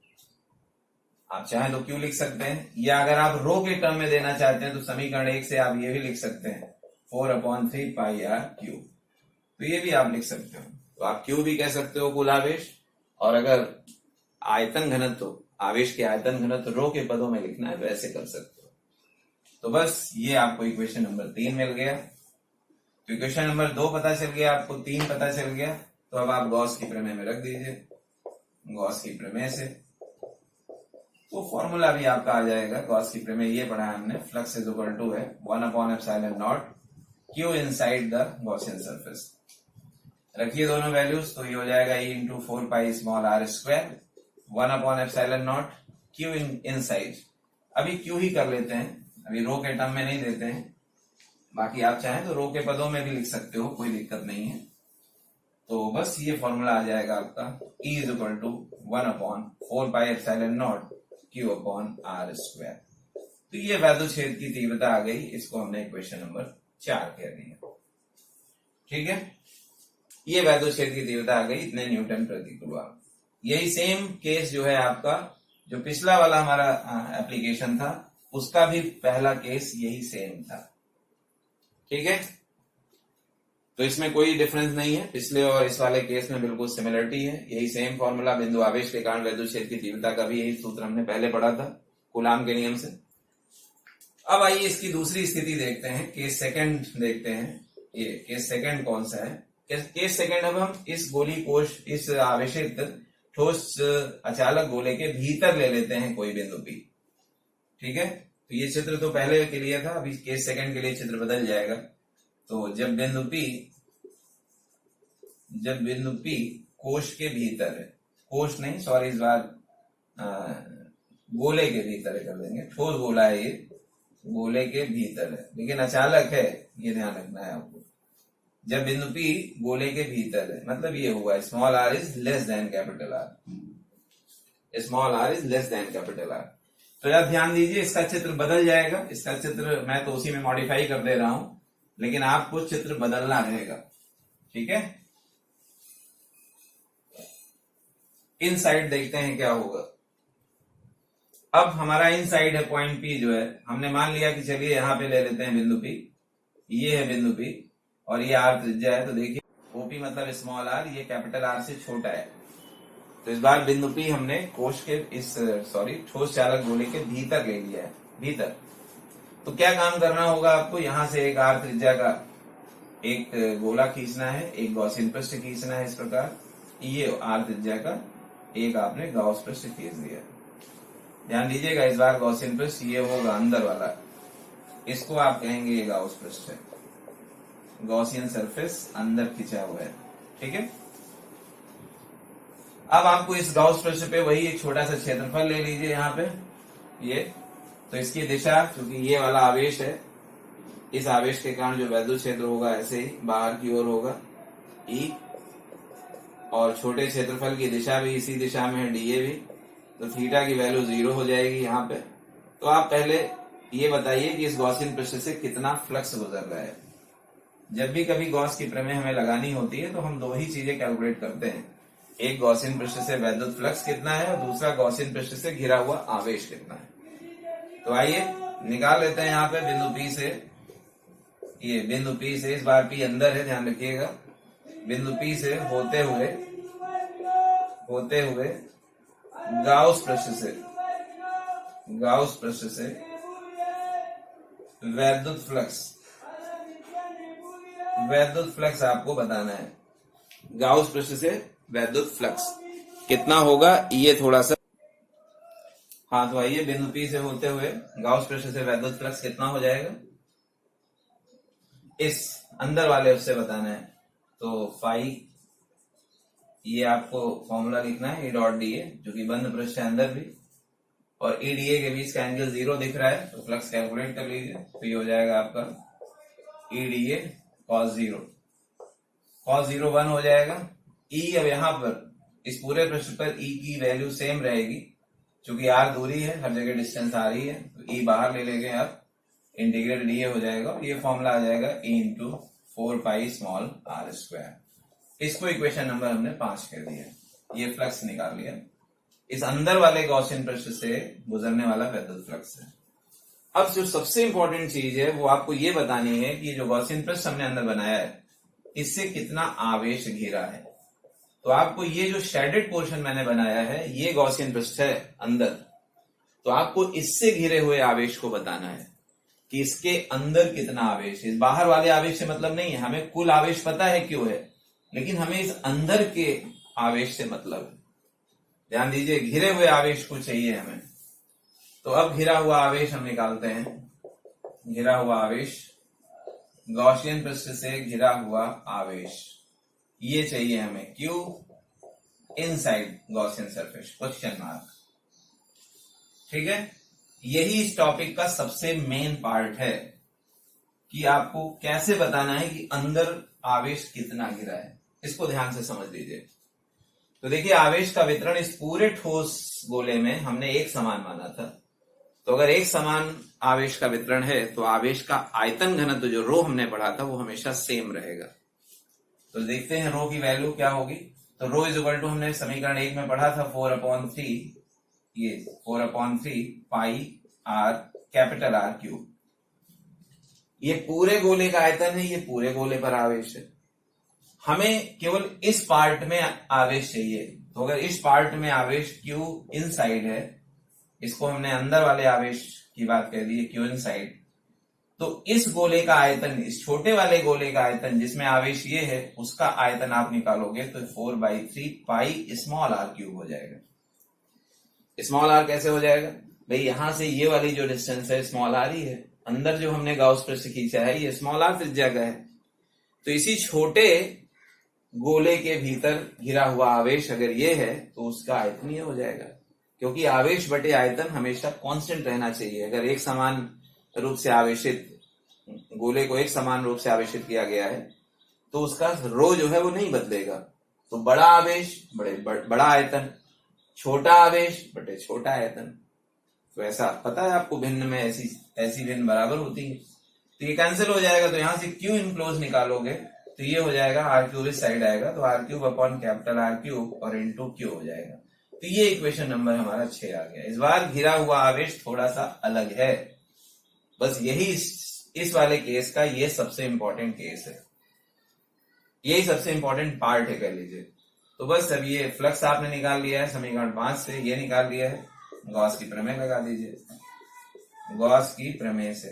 Speaker 1: आप चाहें तो क्यू लिख सकते हैं, या अगर आप रो के टर्म में देना चाहते हैं तो समीकरण 1 से आप ये भी लिख सकते हैं 4/3 पाई आर क्यू, तो ये भी आप लिख सकते हो। तो आप क्यू भी कह सकते हो कुल आवेश, और अगर आयतन घनत्व, आवेश के आयतन घनत्व रो के पदों में लिखना है तो ऐसे कर सकते हो। तो बस ये आपको इक्वेशन नंबर 3 मिल गया। तो इक्वेशन नंबर 2 पता चल गया आपको, 3 पता चल गया। तो अब आप गॉस की प्रमेय में रख दीजिए। गॉस की प्रमेय से तो फॉर्मूला भी आपका आ जाएगा। गॉस की प्रमेय ये पढ़ा है हमने, फ्लक्स इज इक्वल टू है 1/ε0 Q inside the Gaussian surface. रखिए दोनों वैल्यूज, तो ये हो जाएगा E × 4 pi small r square 1/ε0 Q inside. अभी क्यू ही कर लेते हैं, अभी रो के टर्म में नहीं देते हैं, बाकी आप चाहें तो रो के पदों में भी लिख सकते हो, कोई दिक्कत नहीं है। तो बस ये फॉर्मूला आ जाएगा आपका E = 1/4 पाई ε0 Q/r स्क्वायर। तो ये वैद्युत क्षेत्र की तीव्रता आ गई, इसको हमने इक्वेशन नंबर 4 कह दिया। ठीक है, ये वैद्युत क्षेत्र की तीव्रता आ गई इतने न्यूटन प्रति कूलम। यही सेम केस जो है आपका, जो पिछला वाला हमारा एप्लीकेशन था, उसका भी पहला केस यही सेम था। ठीक है, तो इसमें कोई डिफरेंस नहीं है, पिछले और इस वाले केस में बिल्कुल सिमिलरिटी है। यही सेम फॉर्मूला, बिंदु आवेश के कारण वैद्युत क्षेत्र की तीव्रता का भी यही सूत्र हमने पहले पढ़ा था कूलाम के नियम से। अब आइए इसकी दूसरी स्थिति देखते हैं, केस सेकंड देखते हैं। ये केस सेकंड कौन सा है? केस सेकंड, अब हम इस गोली कोश, इस आवेशित ठोस अचालक गोले के भीतर ले लेते हैं कोई बिंदु P। ठीक है, तो ये चित्र तो पहले के लिए था, अभी केस सेकंड के लिए चित्र बदल जाएगा। तो जब बिंदु P कोश के भीतर है, कोश नहीं सॉरी, इस बार गोले के भीतर कर देंगे, ठोस गोला है ये, गोले के भीतर है लेकिन अचालक है, ये ध्यान रखना है आपको। जब बिंदु P गोले के भीतर है, मतलब ये हुआ small r is less than capital R, small r is less than capital R। तो यार ध्यान दीजिए, इसका चित्र बदल जाएगा। इसका चित्र मैं तो उसी में मॉडिफाई कर दे रहा हूं, लेकिन आपको चित्र बदलना रहेगा। ठीक है, इन साइड देखते हैं क्या होगा। अब हमारा इन साइड है पॉइंट P जो है, हमने मान लिया कि चलिए यहां पे ले लेते हैं बिंदु P, ये है बिंदु P और ये R त्रिज्या है। तो देखिए OP मतलब स्मॉल r, ये कैपिटल R से छोटा है। तो इस बार बिंदु P हमने कोश के ठोस चालक गोले के भीतर ले लिया है, भीतर। तो क्या काम करना होगा आपको, यहां से एक R त्रिज्या का एक गोला खींचना है, एक गॉसियन पृष्ठ खींचना है इस प्रकार। ये R त्रिज्या का एक आपने गॉस पृष्ठ खींच दिया। ध्यान दीजिएगा, इस बार गॉसियन पृष्ठ ये होगा अंदर वाला, इसको आप कहेंगे ये गॉस पृष्ठ है, गॉसियन सरफेस अंदर खिंचा हुआ है। ठीक है, अब आपको इस गॉस पृष्ठ पे वही एक छोटा सा क्षेत्रफल ले लीजिए यहाँ पे ये। तो इसकी दिशा, क्योंकि ये वाला आवेश है, इस आवेश के कारण जो वैद्युत क्षेत्र होगा ऐसे ही बाहर की ओर होगा E, और छोटे क्षेत्रफल की दिशा भी इसी दिशा में है DA भी। तो थीटा की वैल्यू 0 हो जाएगी यहाँ पे। तो आप पहले ये बताइए कि इस गॉसियन पृष्ठ से कितना फ्लक्स गुजर रहा है। जब भी कभी गॉस की प्रमेय हमें लगानी होती है तो हम दो ही चीजें कैलकुलेट करते हैं, एक गॉसियन पृष्ठ से वैद्युत फ्लक्स कितना है और दूसरा गॉसियन पृष्ठ से घिरा हुआ आवेश कितना है। तो आइए निकाल लेते हैं यहाँ पे बिंदु P से, ये बिंदु P से, इस बार P अंदर है ध्यान रखिएगा, बिंदु P से होते हुए गाउस पृष्ठ से वैद्युत फ्लक्स आपको बताना है। गाउस पृष्ठ से वैद्युत फ्लक्स कितना होगा, ये थोड़ा सा, हाँ। तो आइए बिंदु P से होते हुए गाउस पृष्ठ से वैद्युत फ्लक्स कितना हो जाएगा, इस अंदर वाले उससे बताना है। तो फाई, ये आपको फॉर्मूला लिखना है, E.dA, जो कि बंद पृष्ठ है अंदर भी, और ईडीए के बीच का एंगल 0 दिख रहा है, तो फ्लक्स कैलकुलेट कर लीजिए। तो ये हो जाएगा आपका ईडीए cos 0, cos 0 1 हो जाएगा। ई अब यहाँ पर इस पूरे पृष्ठ पर ई की वैल्यू सेम रहेगी, क्योंकि आर दूरी है, हर जगह डिस्टेंस आ रही है, तो ई बाहर ले लेंगे आप, इंटीग्रेट डी हो जाएगा और ये फॉर्मूला आ जाएगा E into 4 pi small R square. इसको इक्वेशन नंबर हमने 5 कर दिया, ये फ्लक्स निकाल लिया। इस अंदर वाले गॉसियन पृष्ठ से गुजरने वाला विद्युत फ्लक्स है। अब जो सबसे इंपॉर्टेंट चीज है वो आपको ये बतानी है कि जो गॉसियन पृष्ठ हमने अंदर बनाया है इससे कितना आवेश घिरा है। तो आपको ये जो शेडेड पोर्शन मैंने बनाया है ये गॉसियन पृष्ठ है अंदर, तो आपको इससे घिरे हुए आवेश को बताना है कि इसके अंदर कितना आवेश है। इस बाहर वाले आवेश से मतलब नहीं है, हमें कुल आवेश पता है क्यों है, लेकिन हमें इस अंदर के आवेश से मतलब है। ध्यान दीजिए, घिरे हुए आवेश को चाहिए हमें। तो अब घिरा हुआ आवेश हम निकालते हैं। घिरा हुआ आवेश, गॉसियन पृष्ठ से घिरा हुआ आवेश, ये चाहिए हमें Q inside Gaussian surface, question mark. ठीक है, यही इस टॉपिक का सबसे मेन पार्ट है कि आपको कैसे बताना है कि अंदर आवेश कितना घिरा है। इसको ध्यान से समझ लीजिए। तो देखिए, आवेश का वितरण इस पूरे ठोस गोले में हमने एक समान माना था। तो अगर एक समान आवेश का वितरण है तो आवेश का आयतन घनत्व जो रो हमने पढ़ा था वो हमेशा सेम रहेगा। तो देखते हैं रो की वैल्यू क्या होगी। तो रो इज इक्वल टू, हमने समीकरण 1 में पढ़ा था 4/3, ये 4/3 pi are capital R cube. ये पूरे गोले का आयतन है, ये पूरे गोले पर आवेश है। हमें केवल इस पार्ट में आवेश चाहिए। तो अगर इस पार्ट में आवेश क्यू इनसाइड है, इसको हमने अंदर वाले आवेश की बात कर दी है क्यू इनसाइड, तो इस गोले का आयतन, इस छोटे वाले गोले का आयतन जिसमें आवेश ये है, उसका आयतन आप निकालोगे तो 4/3 पाई स्मॉल आर क्यूब हो जाएगा। स्मॉल आर कैसे हो जाएगा भाई, यहां से ये वाली जो डिस्टेंस है स्मॉल आर ही है, अंदर जो हमने गाउस पृष्ठ खींचा है ये स्मॉल आर त्रिज्या का है। तो इसी छोटे गोले के भीतर घिरा हुआ आवेश अगर ये है तो उसका आयतन ये हो जाएगा, क्योंकि आवेश बटे आयतन हमेशा कांस्टेंट रहना चाहिए। अगर एक समान रूप से आवेशित गोले को एक समान रूप से आवेशित किया गया है तो उसका रो जो है वो नहीं बदलेगा। तो बड़ा आवेश बड़ा आयतन, छोटा आवेश बटे छोटा आयतन। तो ऐसा पता है आपको, भिन्न में ऐसी भिन्न बराबर होती है। तो ये कैंसिल हो जाएगा, तो यहां से क्यू इनक्लोज निकालोगे तो ये हो जाएगा आर क्यूब इस साइड आएगा, तो R cube upon capital R cube और इंटू क्यू हो जाएगा। तो ये इक्वेशन नंबर हमारा 6 आ गया। इस बार घिरा हुआ आवेश थोड़ा सा अलग है, बस यही इस वाले केस का ये सबसे इंपॉर्टेंट केस है, यही सबसे इंपॉर्टेंट पार्ट है कह लीजिए। तो बस अब ये फ्लक्स आपने निकाल लिया है समीकरण 5 से, ये निकाल लिया है, गॉस की प्रमेय लगा दीजिए। गॉस की प्रमेय से,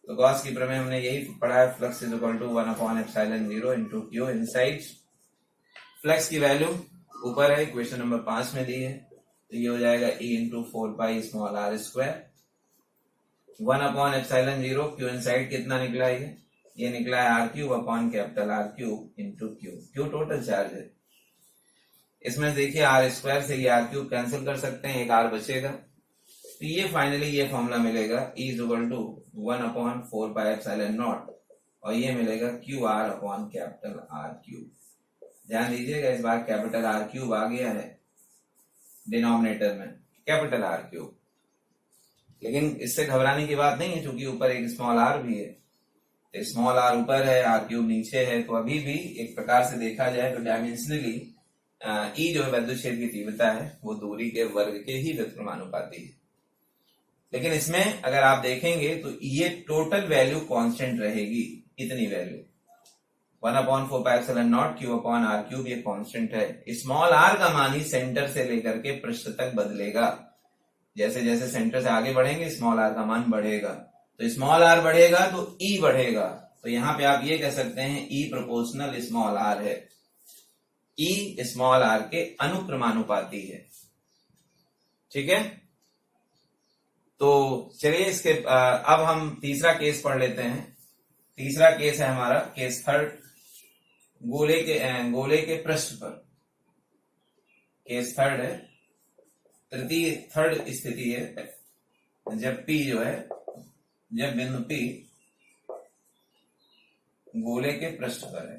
Speaker 1: तो गॉस की प्रमेय हमने यही पढ़ा है, flux is equal to 1/ε0 into Q inside. Flux की वैल्यू ऊपर है, इक्वेशन नंबर 5 में दी है, तो ये हो जाएगा E into 4 pi small R square. 1/ε0 Q inside कितना निकला ये निकला है R cube upon capital R cube into Q. Q total charge है। इसमें देखिए आर स्क्वायर से ये आर क्यूब कैंसिल कर सकते हैं, एक आर बचेगा। तो ये फाइनली ये फॉर्मूला मिलेगा E is equal to 1/4 pi epsilon naught, और ये मिलेगा Q R upon capital R cube. ध्यान दीजिएगा, इस बार कैपिटल आर क्यूब आ गया है डिनोमिनेटर में, कैपिटल आर क्यूब। लेकिन इससे घबराने की बात नहीं है, क्योंकि ऊपर एक स्मॉल आर भी है। तो स्मॉल आर ऊपर है, आर क्यूब नीचे है, तो अभी भी एक प्रकार से देखा जाए तो डायमेंशनली ई जो है विद्युत क्षेत्र की तीव्रता है वो दूरी के वर्ग के ही व्युत्क्रमानुपाती है। लेकिन इसमें अगर आप देखेंगे तो ये टोटल वैल्यू कांस्टेंट रहेगी, इतनी value 1/4 pi epsilon naught Q upon R cube, ये कांस्टेंट है। स्मॉल आर का मान ही सेंटर से लेकर के पृष्ठ तक बदलेगा। जैसे जैसे सेंटर से आगे बढ़ेंगे स्मॉल आर का मान बढ़ेगा, तो स्मॉल आर बढ़ेगा तो ई बढ़ेगा। तो यहां पे आप ये कह सकते हैं ई प्रोपोर्शनल स्मॉल आर है, ई स्मॉल आर के अनुक्रमानुपाती है। ठीक है, तो चलिए इसके अब हम तीसरा केस पढ़ लेते हैं। तीसरा केस है हमारा केस थर्ड, गोले के पृष्ठ पर। केस थर्ड है तृतीय थर्ड स्थिति है जब P जो है, जब बिंदु P गोले के पृष्ठ पर है,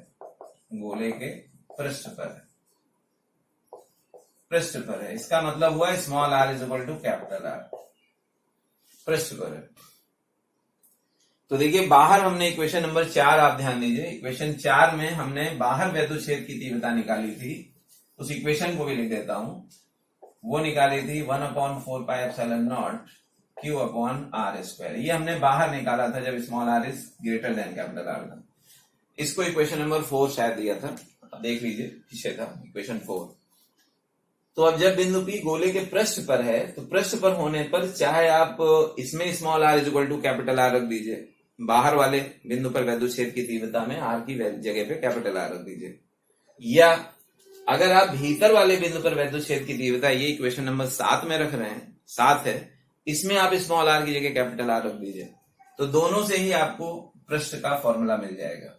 Speaker 1: गोले के पृष्ठ पर है, पृष्ठ पर है। इसका मतलब हुआ small r is equal to capital R, पृष्ठ पर है। तो देखिए बाहर हमने इक्वेशन नंबर 4, आप ध्यान दीजिए, इक्वेशन 4 में हमने बाहर वैद्युत क्षेत्र की तीव्रता निकाली थी। उस इक्वेशन को भी लिख देता हूं, वो निकाली थी 1/4πε0 Q/r²। ये हमने बाहर निकाला था जब small r is greater than capital R था। इसको इक्वेशन नंबर 4 शायद दिया था, देख लीजिए पीछे था इक्वेशन 4। तो अब जब बिंदु P गोले के पृष्ठ पर है, तो पृष्ठ पर होने पर चाहे आप इसमें small r is equal to capital R रख दीजिए, बाहर वाले बिंदु पर वैद्युत क्षेत्र की तीव्रता में r की जगह पे कैपिटल R रख दीजिए, या अगर आप भीतर वाले बिंदु पर वैद्युत क्षेत्र की तीव्रता, ये इक्वेशन नंबर 7 में रख रहे हैं, 7 है, इसमें आप स्मॉल r की जगह कैपिटल R रख दीजिए, तो दोनों से ही आपको पृष्ठ का फॉर्मूला मिल जाएगा।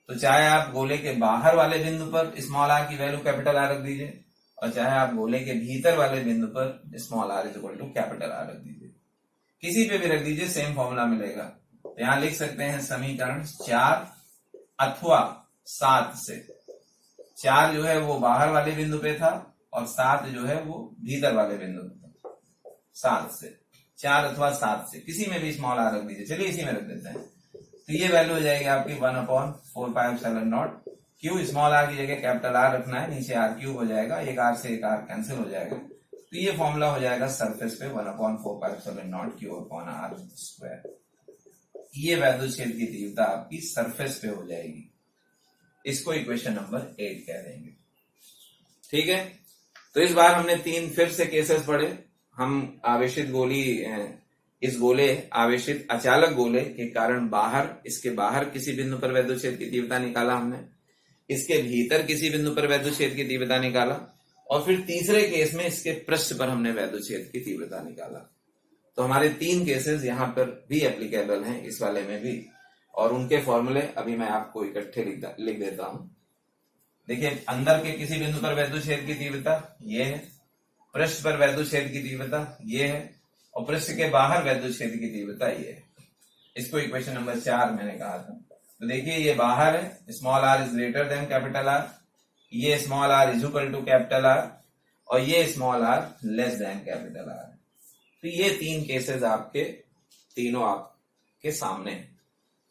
Speaker 1: तो चाहे आप गोले के बाहर वाले बिंदु पर स्मॉल r की वैल्यू कैपिटल R रख दीजिए, और चाहे आप गोले के भीतर वाले बिंदु पर small r is equal to capital R रख दीजिए, किसी पे भी रख दीजिए, सेम फॉर्मूला मिलेगा। तो यहां लिख सकते हैं समीकरण 4 अथवा 7 से। 4 जो है वो बाहर वाले बिंदु पे था और 7 जो है वो भीतर वाले बिंदु पे था। 7 से, 4 अथवा 7 से, किसी में भी स्मॉल r रख दीजिए। चलिए इसी में रख देते हैं। तो ये वैल्यू हो जाएगी आपकी 1/4πε0 Q, स्मॉल r की जगह कैपिटल R रखना है, नीचे r³ हो जाएगा, एक r से एक r कैंसिल हो जाएगा। तो ये फॉर्मूला हो जाएगा सरफेस पे 1/4πε0 Q/r²। ये वैद्युत क्षेत्र की तीव्रता आपकी सरफेस पे हो जाएगी। इसको इक्वेशन नंबर 8 कह देंगे। ठीक है, तो इस बार हमने 3 फिर से केसेस पढ़े। हम आवेशित गोली, इस गोले आवेशित अचालक गोले के कारण बाहर, इसके बाहर किसी बिंदु पर वैद्युत क्षेत्र की तीव्रता निकाला हमने, इसके भीतर किसी बिंदु पर वैद्युत क्षेत्र की तीव्रता निकाला, और फिर तीसरे केस में इसके पृष्ठ पर हमने वैद्युत क्षेत्र की तीव्रता निकाला। तो हमारे 3 केसेस यहां पर भी एप्लीकेबल हैं, इस वाले में भी, और उनके फॉर्मूले अभी मैं आपको इकट्ठे लिख देता हूं। देखिए, अंदर के किसी बिंदु पर वैद्युत क्षेत्र की तीव्रता ये है, पृष्ठ पर वैद्युत क्षेत्र की तीव्रता ये है, और पृष्ठ के बाहर वैद्युत क्षेत्र की तीव्रता ये है। इसको इक्वेशन नंबर 4 मैंने कहा था। तो देखिए ये बाहर है, small r is greater than capital R, ये small r is equal to capital R, और ये small r less than capital R। तो ये 3 केसेस आपके तीनों आपके सामने,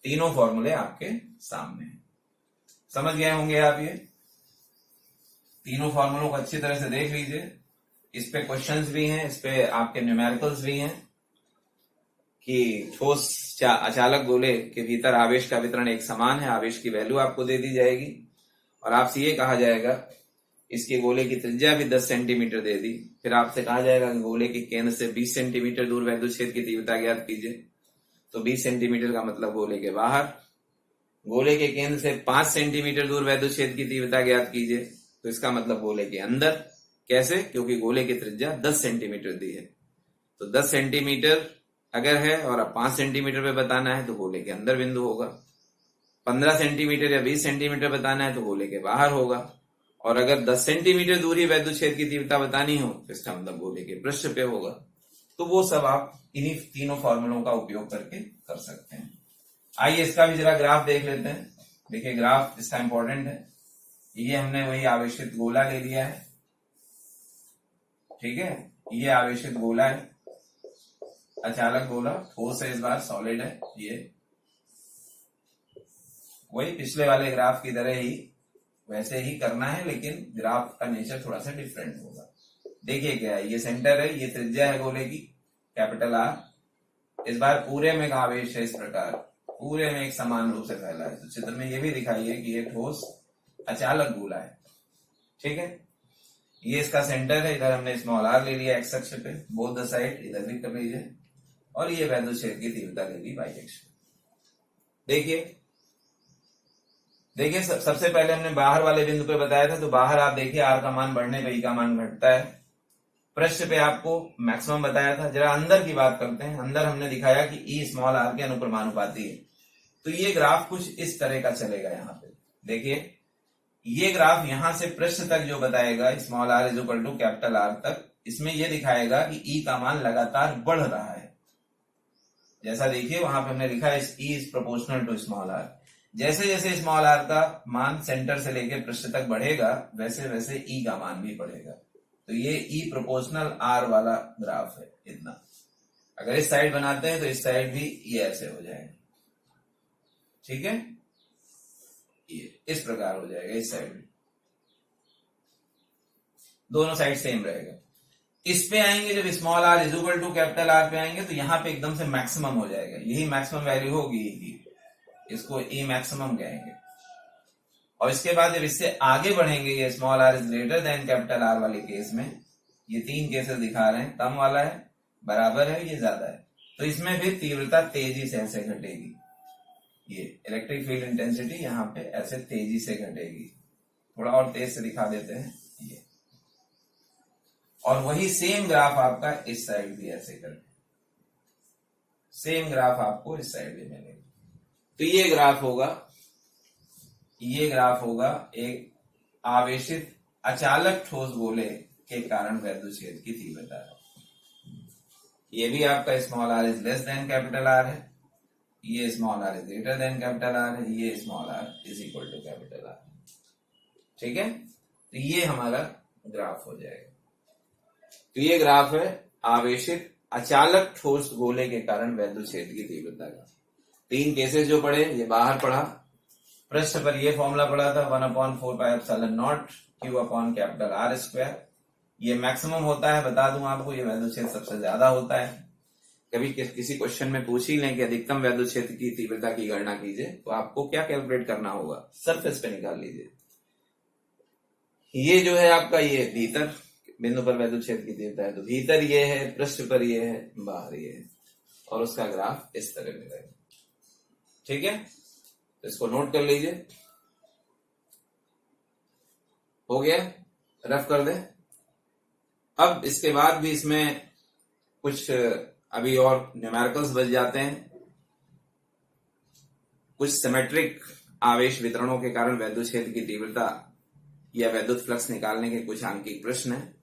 Speaker 1: तीनों फॉर्मूले आपके सामने। समझ गए होंगे आप ये तीनों फॉर्मूलों को अच्छी तरह से देख लीजिए। इस पे क्वेश्चंस भी हैं, इस पे आपके न्यूमेरिकल्स भी हैं कि ठोस अचालक गोले के भीतर आवेश का वितरण एक समान है, आवेश की वैल्यू आपको दे दी जाएगी, और आपसे ये कहा जाएगा इसके गोले की त्रिज्या भी 10 सेंटीमीटर दे दी। फिर आपसे कहा जाएगा कि गोले के केंद्र से 20 सेंटीमीटर दूर वैद्युत क्षेत्र की तीव्रता ज्ञात कीजिए। तो 20 सेंटीमीटर का मतलब गोले के बाहर, गोले के केंद्र से 5 सेंटीमीटर दूर वैद्युत क्षेत्र की तीव्रता ज्ञात कीजिए। तो इसका मतलब गोले के अंदर। कैसे? क्योंकि गोले की त्रिज्या 10 सेंटीमीटर दी है, तो 10 सेंटीमीटर अगर है और अब 5 सेंटीमीटर पे बताना है तो गोले के अंदर बिंदु होगा। 15 सेंटीमीटर या 20 सेंटीमीटर बताना है तो गोले के बाहर होगा, और अगर 10 सेंटीमीटर दूरी वैद्युत क्षेत्र की तीव्रता बतानी हो तो इसका मतलब गोले के पृष्ठ पे होगा। तो वो सब आप इन्हीं तीनों फॉर्मूलों का उपयोग करके कर सकते हैं। आइए इसका भी जरा ग्राफ देख लेते हैं। देखिए ग्राफ इसका इंपॉर्टेंट है। ये हमने वही आवेशित गोला ले लिया है, ठीक है, ये आवेशित गोला है, अचालक गोला, ठोस है, इस बार सॉलिड है। ये वही पिछले वाले ग्राफ की तरह ही वैसे ही करना है, लेकिन ग्राफ का नेचर थोड़ा सा डिफरेंट होगा। देखिए क्या है, ये सेंटर है, ये त्रिज्या है गोले की कैपिटल R। इस बार पूरे में का आवेश है इस प्रकार, पूरे में एक समान रूप से फैला है। तो चित्र में ये भी दिखाइए कि ये ठोस अचालक गोला है, ठीक है। ये इसका सेंटर है, इधर हमने स्मॉल r ले लिया एक्स अक्ष पे, बोथ द साइड इधर भी कर लीजिए, और ये वैद्युत क्षेत्र की तीव्रता ले ली वाई अक्ष पे। देखिए सबसे पहले हमने बाहर वाले बिंदु पे बताया था, तो बाहर आप देखिए r का मान बढ़ने पे ई का मान घटता है। पृष्ठ पे आपको मैक्सिमम बताया था। जरा अंदर की बात करते हैं। अंदर हमने दिखाया कि ई स्मॉल r के अनुक्रमानुपाती है। तो ये ग्राफ कुछ इस तरह का चलेगा। यहाँ पे देखिए ये ग्राफ यहां से पृष्ठ तक जो बताएगा small r is equal to capital R तक, इसमें यह दिखाएगा कि ई का मान लगातार बढ़ रहा है। जैसा देखिए वहां पे हमने लिखा है E is proportional to small R. जैसे जैसे स्मॉल आर का मान सेंटर से लेकर पृष्ठ तक बढ़ेगा वैसे वैसे ई का मान भी बढ़ेगा। तो ये ई प्रोपोर्शनल आर वाला ग्राफ है इतना। अगर इस साइड बनाते हैं तो इस साइड भी ये ऐसे हो जाएगा, ठीक है, ये इस प्रकार हो जाएगा। इस साइड भी दोनों साइड सेम रहेगा। इस पे आएंगे जब small R is equal to capital R पे आएंगे तो यहां पे एकदम से मैक्सिमम हो जाएगा, यही मैक्सिमम वैल्यू होगी, इसको ई मैक्सिमम कहेंगे। और इसके बाद जब इससे आगे बढ़ेंगे ये small R is greater than capital R वाले केस में, ये 3 केसेस दिखा रहे हैं, कम वाला है, बराबर है, ये ज्यादा है, तो इसमें भी तीव्रता तेजी से ऐसे घटेगी। ये इलेक्ट्रिक फील्ड इंटेंसिटी यहाँ पे ऐसे तेजी से घटेगी। थोड़ा और तेज से दिखा देते हैं ये। और वही सेम ग्राफ आपका इस साइड भी ऐसे करके, सेम ग्राफ आपको इस साइड भी मिलेगा। तो ये ग्राफ होगा एक आवेशित अचालक ठोस गोले के कारण वैद्युत क्षेत्र की तीव्रता है। ये भी आपका small R is less than capital R है, ये small R is greater than capital R है, ये small R is equal to capital R, ठीक है। तो ये हमारा ग्राफ हो जाएगा। तो ये ग्राफ है आवेशित अचालक ठोस गोले के कारण वैद्युत क्षेत्र की तीव्रता का। 3 केसेस जो पढ़े, ये बाहर पढ़ा, पृष्ठ पर ये फॉर्मूला पढ़ा था 1/4πε0 Q upon capital R square. ये मैक्सिमम होता है, बता दूं आपको, ये वैद्युत क्षेत्र सबसे ज्यादा होता है। कभी किसी क्वेश्चन में पूछ ही लें कि अधिकतम वैद्युत क्षेत्र की तीव्रता की गणना कीजिए, तो आपको क्या कैलकुलेट करना होगा, सरफेस पे निकाल लीजिए। ये जो है आपका, ये भीतर बिंदु पर वैद्युत क्षेत्र की तीव्रता है, तो भीतर ये है, पृष्ठ पर ये है, बाहर ये है, और उसका ग्राफ इस तरह मिलेगा, ठीक है। तो इसको नोट कर लीजिए, हो गया, रफ कर दे। अब इसके बाद भी इसमें कुछ अभी और न्यूमेरिकल्स बच जाते हैं। कुछ सिमेट्रिक आवेश वितरणों के कारण वैद्युत क्षेत्र की तीव्रता या वैद्युत फ्लक्स निकालने के कुछ आंकिक प्रश्न हैं।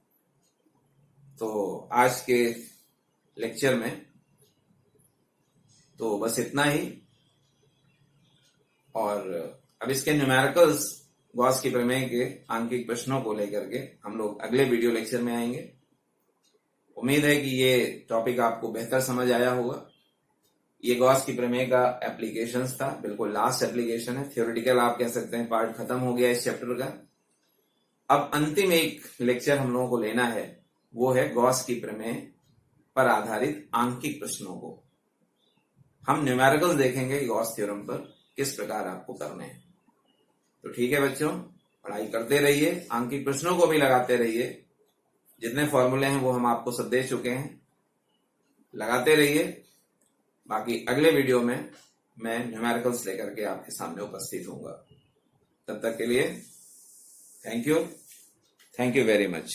Speaker 1: तो आज के लेक्चर में तो बस इतना ही, और अब इसके न्यूमेरिकल्स गॉस की प्रमेय के आंकिक प्रश्नों को लेकर के हम लोग अगले वीडियो लेक्चर में आएंगे। उम्मीद है कि ये टॉपिक आपको बेहतर समझ आया होगा। ये गॉस की प्रमेय का एप्लीकेशंस था, बिल्कुल लास्ट एप्लीकेशन है, थ्योरेटिकल आप कह सकते हैं पार्ट खत्म हो गया इस चैप्टर का। अब अंतिम एक लेक्चर हम लोगों को लेना है, वो है गॉस की प्रमेय पर आधारित आंकिक प्रश्नों को। हम न्यूमेरिकल्स देखेंगे कि गॉस थ्योरम पर किस प्रकार आपको करने हैं। तो ठीक है बच्चों, पढ़ाई करते रहिए, आंकिक प्रश्नों को भी लगाते रहिए। जितने फॉर्मूले हैं वो हम आपको सब दे चुके हैं, लगाते रहिए। बाकी अगले वीडियो में मैं न्यूमेरिकल्स लेकर के आपके सामने उपस्थित होऊंगा। तब तक के लिए थैंक यू वेरी मच।